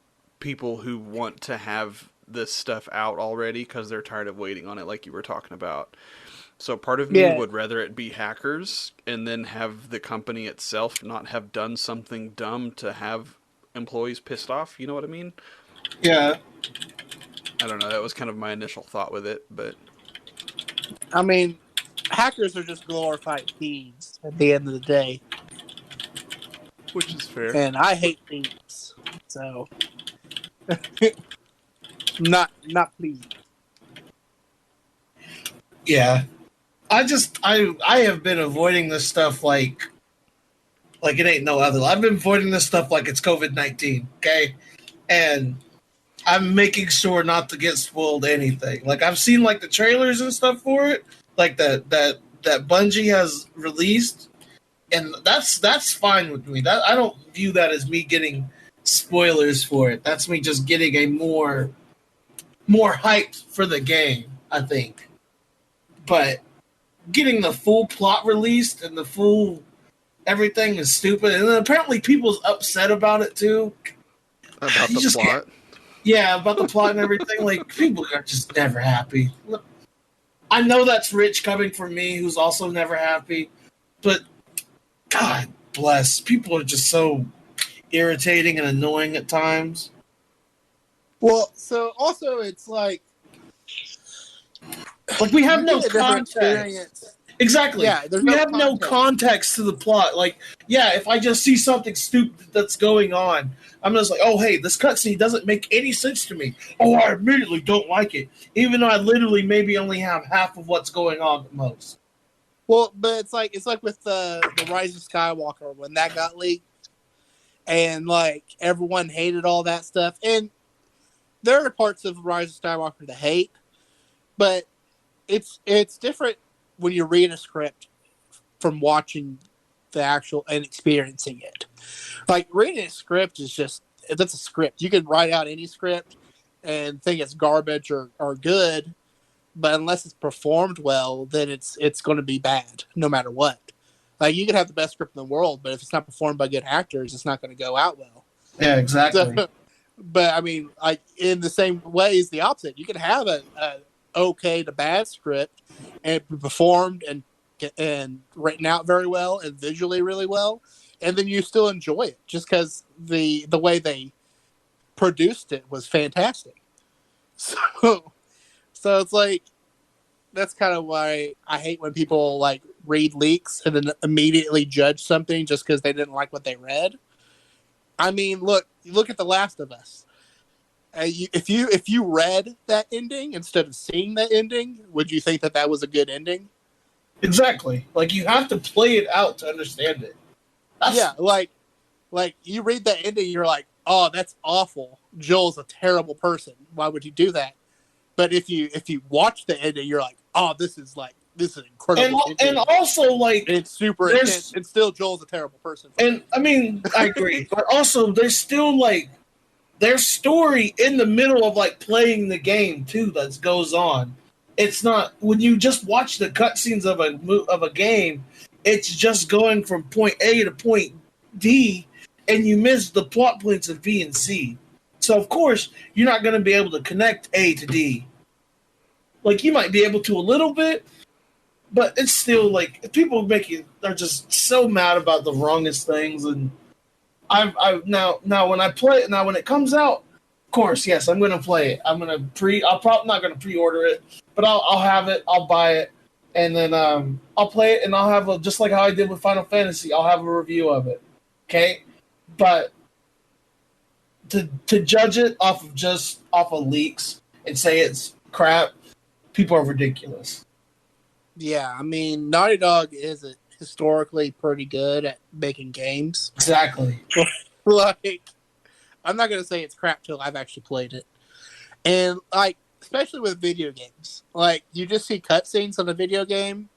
people who want to have this stuff out already because they're tired of waiting on it, like you were talking about. So part of me would rather it be hackers and then have the company itself not have done something dumb to have employees pissed off. You know what I mean? Yeah. I don't know. That was kind of my initial thought with it, but... I mean, hackers are just glorified thieves at the end of the day. Which is fair. And I hate thieves. So... not pleased. Yeah. I have been avoiding this stuff like it ain't no other. I've been avoiding this stuff like it's COVID-19, okay? And I'm making sure not to get spoiled anything. Like, I've seen like the trailers and stuff for it, like that Bungie has released, and that's fine with me. That I don't view that as me getting spoilers for it. That's me just getting a more hyped for the game, I think. but getting the full plot released and the full everything is stupid, and then apparently people's upset about it too. About You the just plot. Yeah, about the plot and everything. Like, people are just never happy. I know that's Rich coming from me, who's also never happy, but God bless, people are just so irritating and annoying at times. Well, so also it's like we have you no get a different context. experience. Exactly. Yeah, there's We no have no context to the plot. Like, yeah, if I just see something stupid that's going on, I'm just like, oh, hey, this cutscene doesn't make any sense to me. Oh, I immediately don't like it, even though I literally maybe only have half of what's going on at most. Well, but it's like with the Rise of Skywalker when that got leaked, and like everyone hated all that stuff, and there are parts of Rise of Skywalker to hate, but it's different when you read a script from watching the actual and experiencing it. Like reading a script is just that's a script. You can write out any script and think it's garbage or good, but unless it's performed well, then it's going to be bad no matter what. Like you can have the best script in the world, but if it's not performed by good actors, it's not going to go out well. Yeah, exactly. So, but I mean, like in the same way is the opposite. You can have a okay to bad script and be performed and written out very well and visually really well, and then you still enjoy it just because the way they produced it was fantastic. So it's like that's kind of why I hate when people like read leaks and then immediately judge something just because they didn't like what they read. I mean, look at The Last of Us. If you read that ending instead of seeing that ending, would you think that was a good ending? Exactly. Like, you have to play it out to understand it. Yeah, like you read that ending, you're like, oh, that's awful. Joel's a terrible person. Why would he do that? But if you watch the ending, you're like, oh, this is an incredible ending. And also, like, and it's super intense. And still, Joel's a terrible person. And I mean, I agree, but also there's still like there's story in the middle of like playing the game too that goes on. It's not when you just watch the cutscenes of a game. It's just going from point A to point D, and you miss the plot points of B and C. So of course you're not going to be able to connect A to D. Like, you might be able to a little bit, but it's still like people they're just so mad about the wrongest things. And I've now when I play it, now when it comes out, of course, yes, I'm gonna play it. I'll probably not gonna pre-order it, but I'll have it, I'll buy it, and then I'll play it, and I'll have just like how I did with Final Fantasy, I'll have a review of it. Okay? But to judge it off of leaks and say it's crap, people are ridiculous. Yeah, I mean, Naughty Dog is historically pretty good at making games. Exactly. Like, I'm not gonna say it's crap till I've actually played it, and like, especially with video games, like you just see cutscenes on a video game.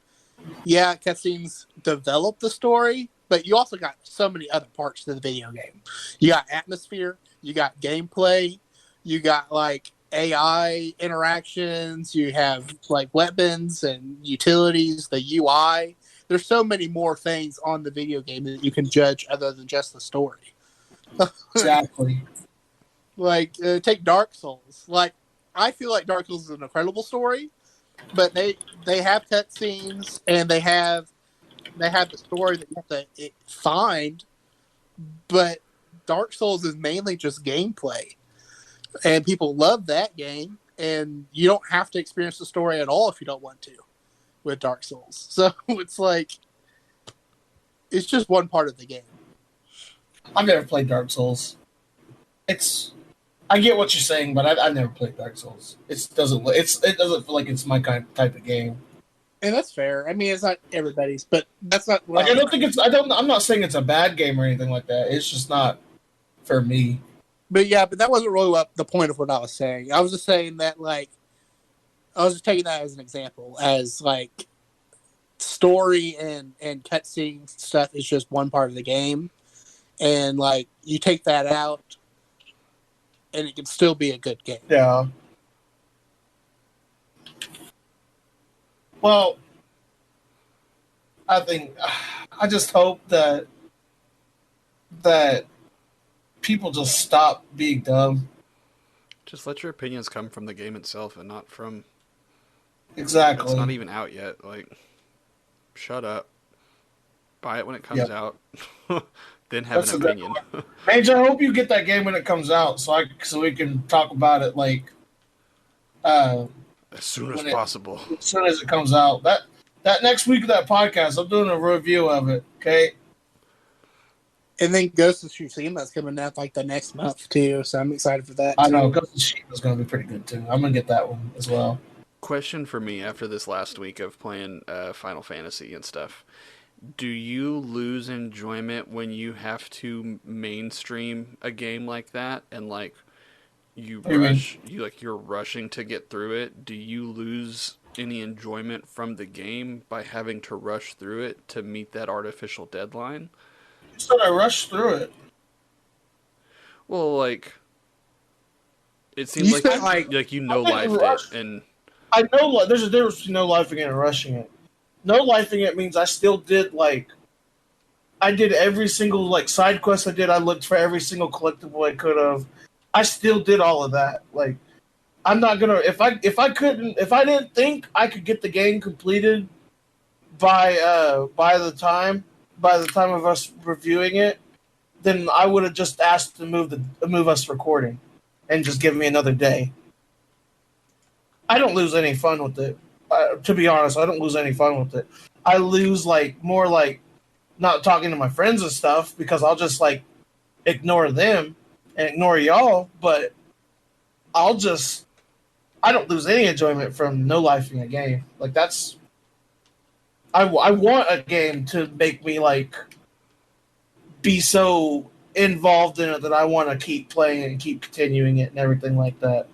Yeah, cutscenes develop the story, but you also got so many other parts to the video game. You got atmosphere, you got gameplay, you got like AI interactions, you have like weapons and utilities, the UI. There's so many more things on the video game that you can judge other than just the story. Exactly. Like, take Dark Souls. Like, I feel like Dark Souls is an incredible story, but they have cutscenes and they have the story that you have to find. But Dark Souls is mainly just gameplay, and people love that game. And you don't have to experience the story at all if you don't want to with Dark Souls. So it's like it's just one part of the game. I've never played Dark Souls. I get what you're saying, but I've never played Dark Souls. It doesn't feel like it's my type of game. And that's fair. I mean, it's not everybody's, but that's not like. I'm not saying it's a bad game or anything like that. It's just not for me. But yeah, but that wasn't really the point of what I was saying. I was just saying that, like, I was just taking that as an example, as like story and cutscene stuff is just one part of the game, and like you take that out, and it can still be a good game. Yeah. Well, I just hope that people just stop being dumb. Just let your opinions come from the game itself and not from... Exactly. It's not even out yet. Like, shut up. Buy it when it comes out. Then have an opinion. Mage, I hope you get that game when it comes out, so we can talk about it like as soon as possible. As soon as it comes out. That next week of that podcast, I'm doing a review of it. Okay. And then Ghost of Tsushima is coming out like the next month too, so I'm excited for that. I know Ghost of Tsushima is going to be pretty good too. I'm going to get that one as well. Question for me after this last week of playing Final Fantasy and stuff. Do you lose enjoyment when you have to mainstream a game like that and like you're rushing to get through it? Do you lose any enjoyment from the game by having to rush through it to meet that artificial deadline? So I rushed through it. Well, like it seems like you know life it, and I know there's a difference between no lifing it and rushing it. No lifing it means I still did I did every single side quest I did. I looked for every single collectible I could have. I still did all of that. Like I'm not gonna if I didn't think I could get the game completed by the time of us reviewing it, then I would have just asked to move us recording and just give me another day. I don't lose any fun with it. To be honest, I don't lose any fun with it. I lose more not talking to my friends and stuff because I'll just ignore them and ignore y'all. But I don't lose any enjoyment from no lifing a game. I want a game to make me be so involved in it that I want to keep playing it and keep continuing it and everything like that.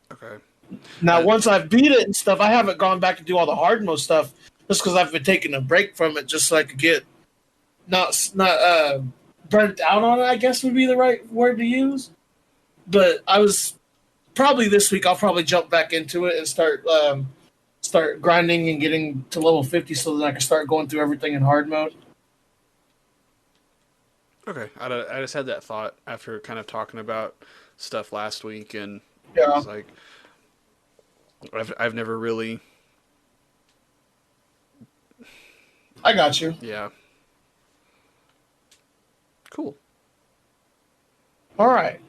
Okay. Now, once I've beat it and stuff, I haven't gone back to do all the hard mode stuff just because I've been taking a break from it just so I could get not burnt out on it, I guess would be the right word to use. But I was probably this week, I'll probably jump back into it and start grinding and getting to level 50 so that I can start going through everything in hard mode. Okay. I just had that thought after kind of talking about stuff last week, and yeah. I was like, I've never really... I got you. Yeah. Cool. All right.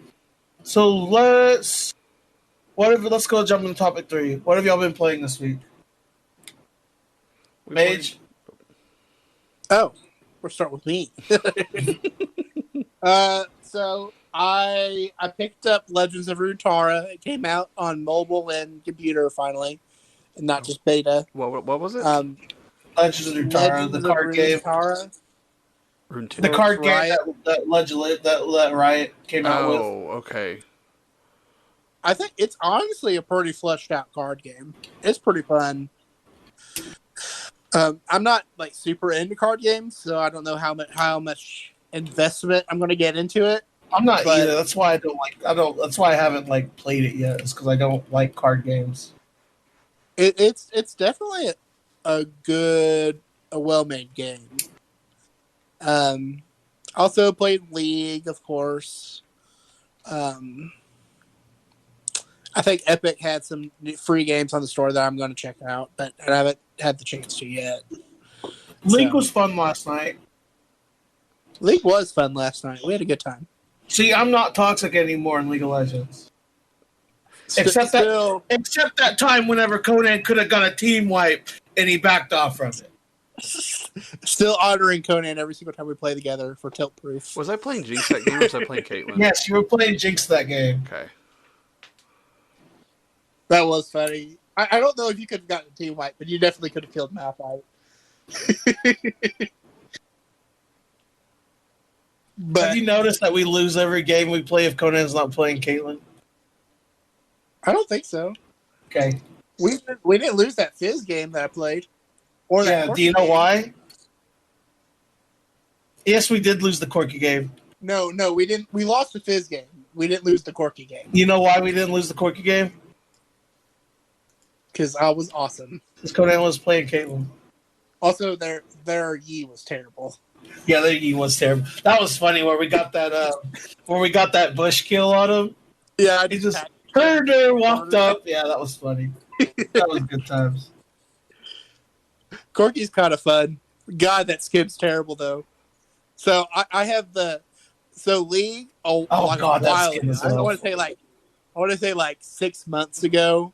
So let's go jump into topic 3. What have y'all been playing this week? Mage? Oh, we'll start with me. So I picked up Legends of Runeterra. It came out on mobile and computer finally, and not just beta. What was it? Legends of Runeterra, the card game. The card game that Riot came out with. Oh, okay. I think it's honestly a pretty fleshed out card game. It's pretty fun. I'm not super into card games, so I don't know how much investment I'm going to get into it. I'm not either. That's why That's why I haven't played it yet. It's because I don't like card games. It's definitely a well-made game. Also played League, of course. I think Epic had some free games on the store that I'm going to check out, but I haven't had the chance to yet. League was fun last night. League was fun last night. We had a good time. See, I'm not toxic anymore in League of Legends. Except that time whenever Conan could have got a team wipe and he backed off from it. Still honoring Conan every single time we play together for Tilt Proof. Was I playing Jinx that game or was I playing Caitlyn? Yes, you were playing Jinx that game. Okay. That was funny. I don't know if you could have gotten a team wipe, but you definitely could have killed Malphite. But have you noticed that we lose every game we play if Conan's not playing Caitlyn? I don't think so. Okay. We didn't lose that Fizz game that I played. Or yeah, do you know why? Yes, we did lose the Corki game. No, we didn't. We lost the Fizz game. We didn't lose the Corki game. You know why we didn't lose the Corki game? because I was awesome. Because Conan was playing Caitlyn. Also, their Yi was terrible. Yeah, he was terrible. That was funny where we got that bush kill on him. Yeah, He just turned there, walked up. Yeah, that was funny. That was good times. Corky's kind of fun. God, that skin's terrible though. So I have League. Oh God, that skin is I awful. want to say like 6 months ago,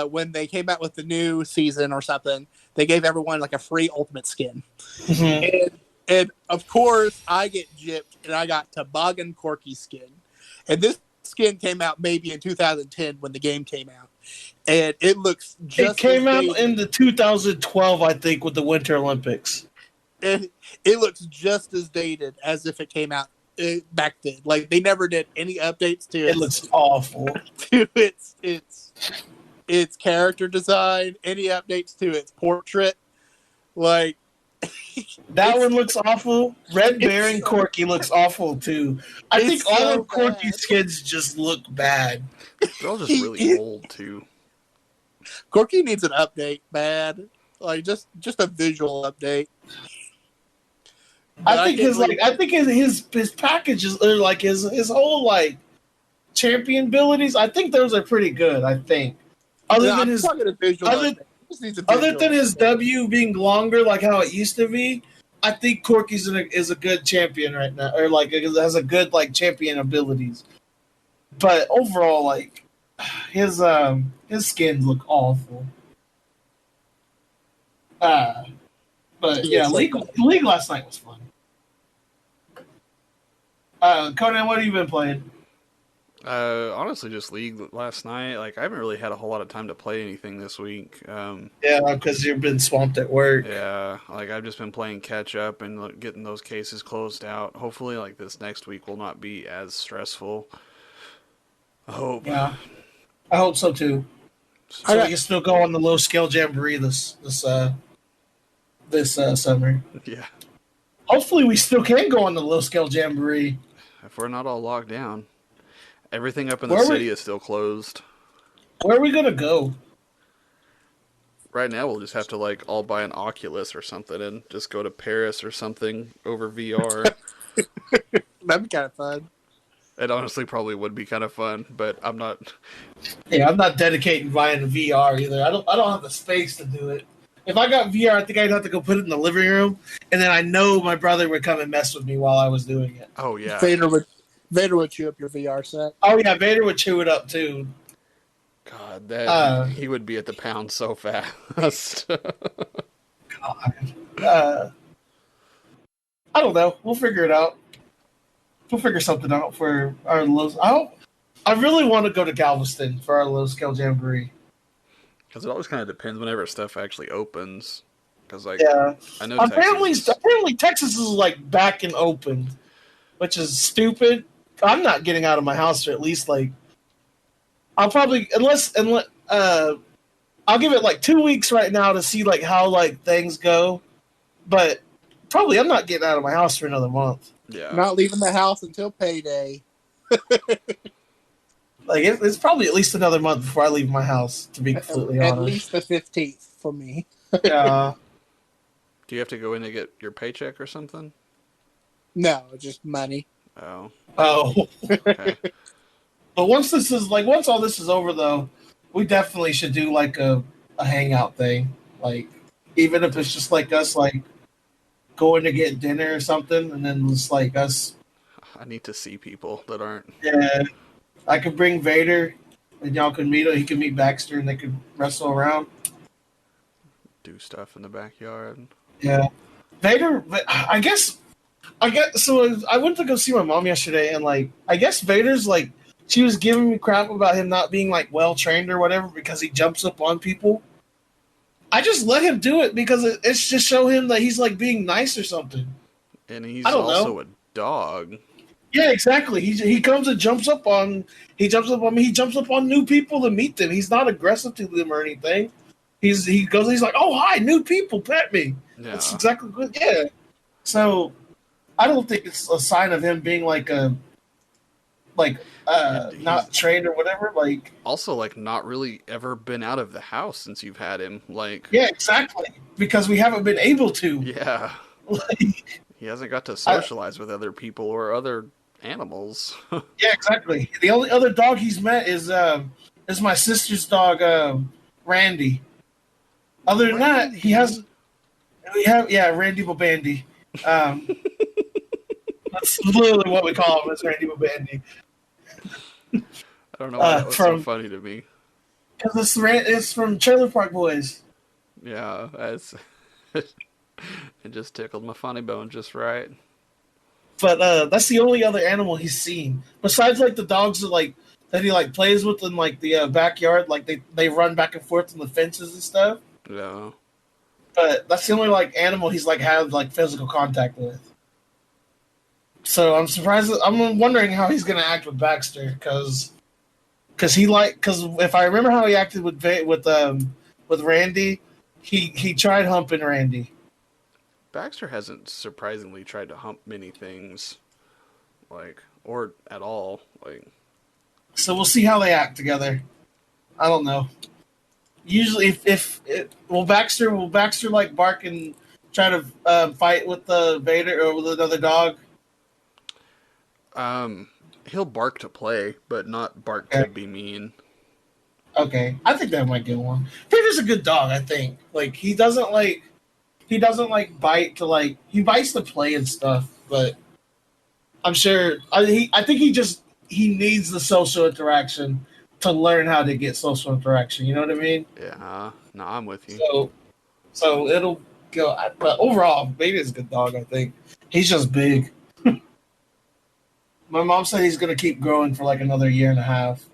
when they came out with the new season or something, they gave everyone like a free ultimate skin. Mm-hmm. And of course, I get gypped, and I got Toboggan Corky skin. And this skin came out maybe in 2010 when the game came out. And it looks just. It came out in the 2012, I think, with the Winter Olympics. And it looks just as dated as if it came out back then. Like, they never did any updates to it. It looks awful. To its character design, any updates to its portrait. Like, that one looks awful. Red Baron Corky looks awful too. I think all of Corky's skins just look bad. They're all just really old too. Corky needs an update, bad. Like just a visual update. I think his packages are like his whole like champion abilities. I think those are pretty good. I think other than his W being longer, like how it used to be, I think Corky's is a good champion right now, or like has a good like champion abilities. But overall, like his skins look awful. But yeah, League last night was fun. Conan, what have you been playing? Honestly, just League last night. Like, I haven't really had a whole lot of time to play anything this week. Yeah, because you've been swamped at work. Yeah, like I've just been playing catch up and getting those cases closed out. Hopefully, like this next week will not be as stressful. I hope. Yeah, I hope so too. So we can still go on the low scale jamboree this summer. Yeah. Hopefully, we still can go on the low scale jamboree if we're not all locked down. Everything up in the city is still closed. Where are we gonna go? Right now, we'll just have to like all buy an Oculus or something and just go to Paris or something over VR. That'd be kind of fun. It honestly probably would be kind of fun, but I'm not. Yeah, I'm not dedicating buying a VR either. I don't have the space to do it. If I got VR, I think I'd have to go put it in the living room, and then I know my brother would come and mess with me while I was doing it. Oh yeah. Vader would chew up your VR set. Oh yeah, Vader would chew it up too. God, he would be at the pound so fast. God. I don't know. We'll figure it out. We'll figure something out for our low. I really want to go to Galveston for our low scale jamboree. Because it always kind of depends whenever stuff actually opens. Because I know apparently Texas is like back and open, which is stupid. I'm not getting out of my house for at least like I'll probably unless I'll give it like 2 weeks right now to see like how like things go, but probably I'm not getting out of my house for another month. Yeah, not leaving the house until payday. Like it's probably at least another month before I leave my house. To be completely honest, at least the 15th for me. Yeah. Do you have to go in to get your paycheck or something? No, just money. Oh. Okay. But once all this is over, though, we definitely should do like a hangout thing. Like, even if it's just like us, like going to get dinner or something, and then it's like us. I need to see people that aren't. Yeah, I could bring Vader, and y'all could meet him. He could meet Baxter, and they could wrestle around. Do stuff in the backyard. Yeah, Vader. I guess. So. I went to go see my mom yesterday, and like, I guess Vader's like. She was giving me crap about him not being like well trained or whatever because he jumps up on people. I just let him do it because it's just show him that he's like being nice or something. And he's also a dog. Yeah, exactly. He comes and jumps up on me. He jumps up on new people to meet them. He's not aggressive to them or anything. He's like, oh hi, new people, pet me. Yeah. That's exactly good. Yeah. So I don't think it's a sign of him being like not trained or whatever. Like, also, like, not really ever been out of the house since you've had him. Like, yeah, exactly. Because we haven't been able to. yeah, Like, he hasn't got to socialize with other people or other animals. yeah, exactly. The only other dog he's met is my sister's dog, Randy. Other than that, he hasn't. We have Randy Bobandy. That's literally what we call him, is Randy Bobandy. I don't know why that was so From funny to me. because it's from Trailer Park Boys. Yeah, it just tickled my funny bone just right. But that's the only other animal he's seen besides like the dogs that he like plays with in like the backyard. Like they run back and forth on the fences and stuff. Yeah. But that's the only like animal he's like had like physical contact with. So I'm surprised. I'm wondering how he's gonna act with Baxter because if I remember how he acted with Randy, he tried humping Randy. Baxter hasn't surprisingly tried to hump many things, like, or at all. Like, So we'll see how they act together. I don't know. Usually, will Baxter like bark and try to fight with the Vader or with another dog? he'll bark to play, but not bark to be mean. Okay, I think that might get one. Vader's a good dog. I think like he doesn't like bite to like he bites to play and stuff, but I'm sure I think he needs the social interaction to learn how to get social interaction. You know what I mean? Yeah, no, I'm with you. So it'll go. But overall, Vader's a good dog. I think he's just big. My mom said he's gonna keep growing for like another year and a half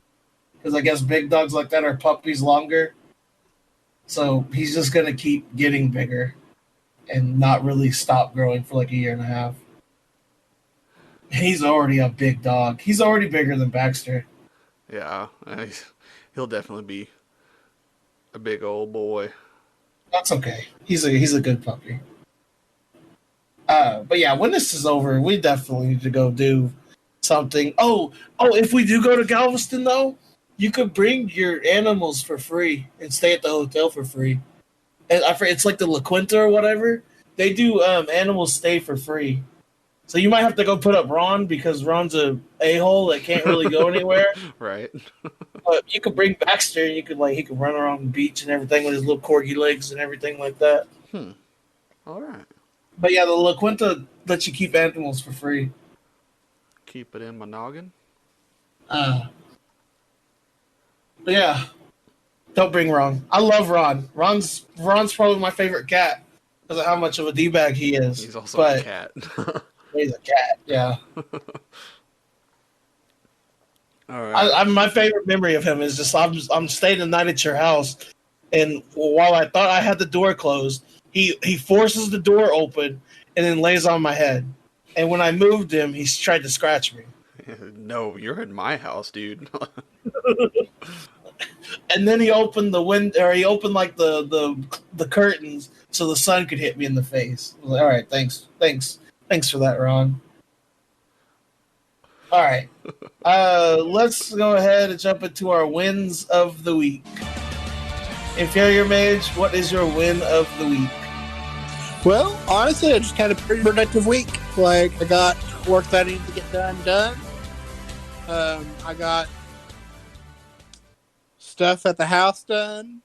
because I guess big dogs like that are puppies longer. So he's just gonna keep getting bigger and not really stop growing for like a year and a half. He's already a big dog. He's already bigger than Baxter. Yeah, he'll definitely be a big old boy. That's okay. He's a good puppy. But yeah, when this is over, we definitely need to go do something. Oh, if we do go to Galveston though, you could bring your animals for free and stay at the hotel for free. And it's like the La Quinta or whatever. They do animals stay for free. So you might have to go put up Ron because Ron's a hole that can't really go anywhere. Right. But you could bring Baxter and he could run around the beach and everything with his little corgi legs and everything like that. All right. But yeah, the La Quinta lets you keep animals for free. Keep it in my noggin. But yeah, don't bring Ron. I love Ron. Ron's probably my favorite cat because of how much of a d-bag he is. He's also a cat. He's a cat. Yeah. All right. My favorite memory of him is just I'm staying the night at your house, and while I thought I had the door closed, he forces the door open and then lays on my head. And when I moved him, he tried to scratch me. No, you're in my house, dude. And then he opened the window, or he opened like the curtains so the sun could hit me in the face. I was like, all right, thanks for that, Ron. All right, let's go ahead and jump into our wins of the week. Inferior Mage, what is your win of the week? Well, honestly, I just had a pretty productive week. Like, I got work that I need to get done. I got stuff at the house done.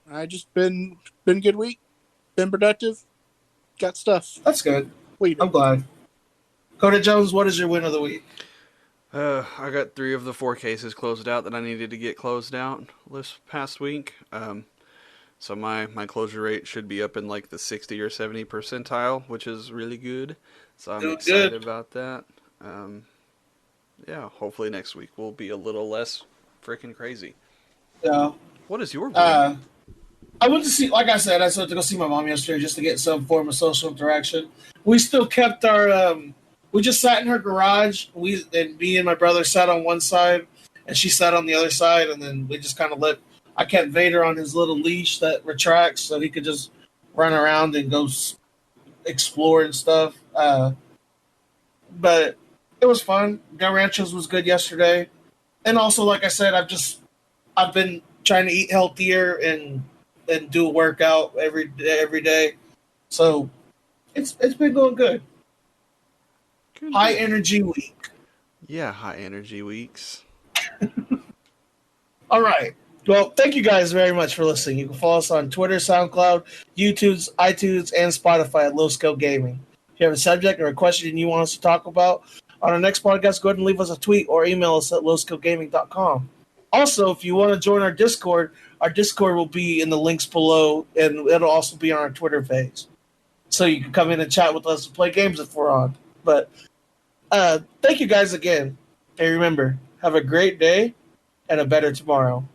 I just been good week. Been productive. Got stuff. That's good. I'm glad. Cody Jones, what is your win of the week? I got 3 of the 4 cases closed out that I needed to get closed out this past week. So my closure rate should be up in like the 60 or 70 percentile, which is really good. So I'm excited about that. Yeah, hopefully next week will be a little less freaking crazy. Yeah. What is your win? I went to see, like I said to go see my mom yesterday just to get some form of social interaction. We still kept our, we just sat in her garage. Me and my brother sat on one side, and she sat on the other side, and then we just kind of I kept Vader on his little leash that retracts so he could just run around and go explore and stuff. But It was fun. Ranchos was good yesterday, and also, like I said, I've been trying to eat healthier and do a workout every day. So it's been going good. Good High deal. energy week. Yeah, high energy weeks. All right. Well, thank you guys very much for listening. You can follow us on Twitter, SoundCloud, YouTube, iTunes, and Spotify at Low Scale Gaming. If you have a subject or a question you want us to talk about on our next podcast, go ahead and leave us a tweet or email us at lowscalegaming.com. Also, if you want to join our Discord will be in the links below, and it'll also be on our Twitter page. So you can come in and chat with us and play games if we're on. But thank you guys again. And remember, have a great day and a better tomorrow.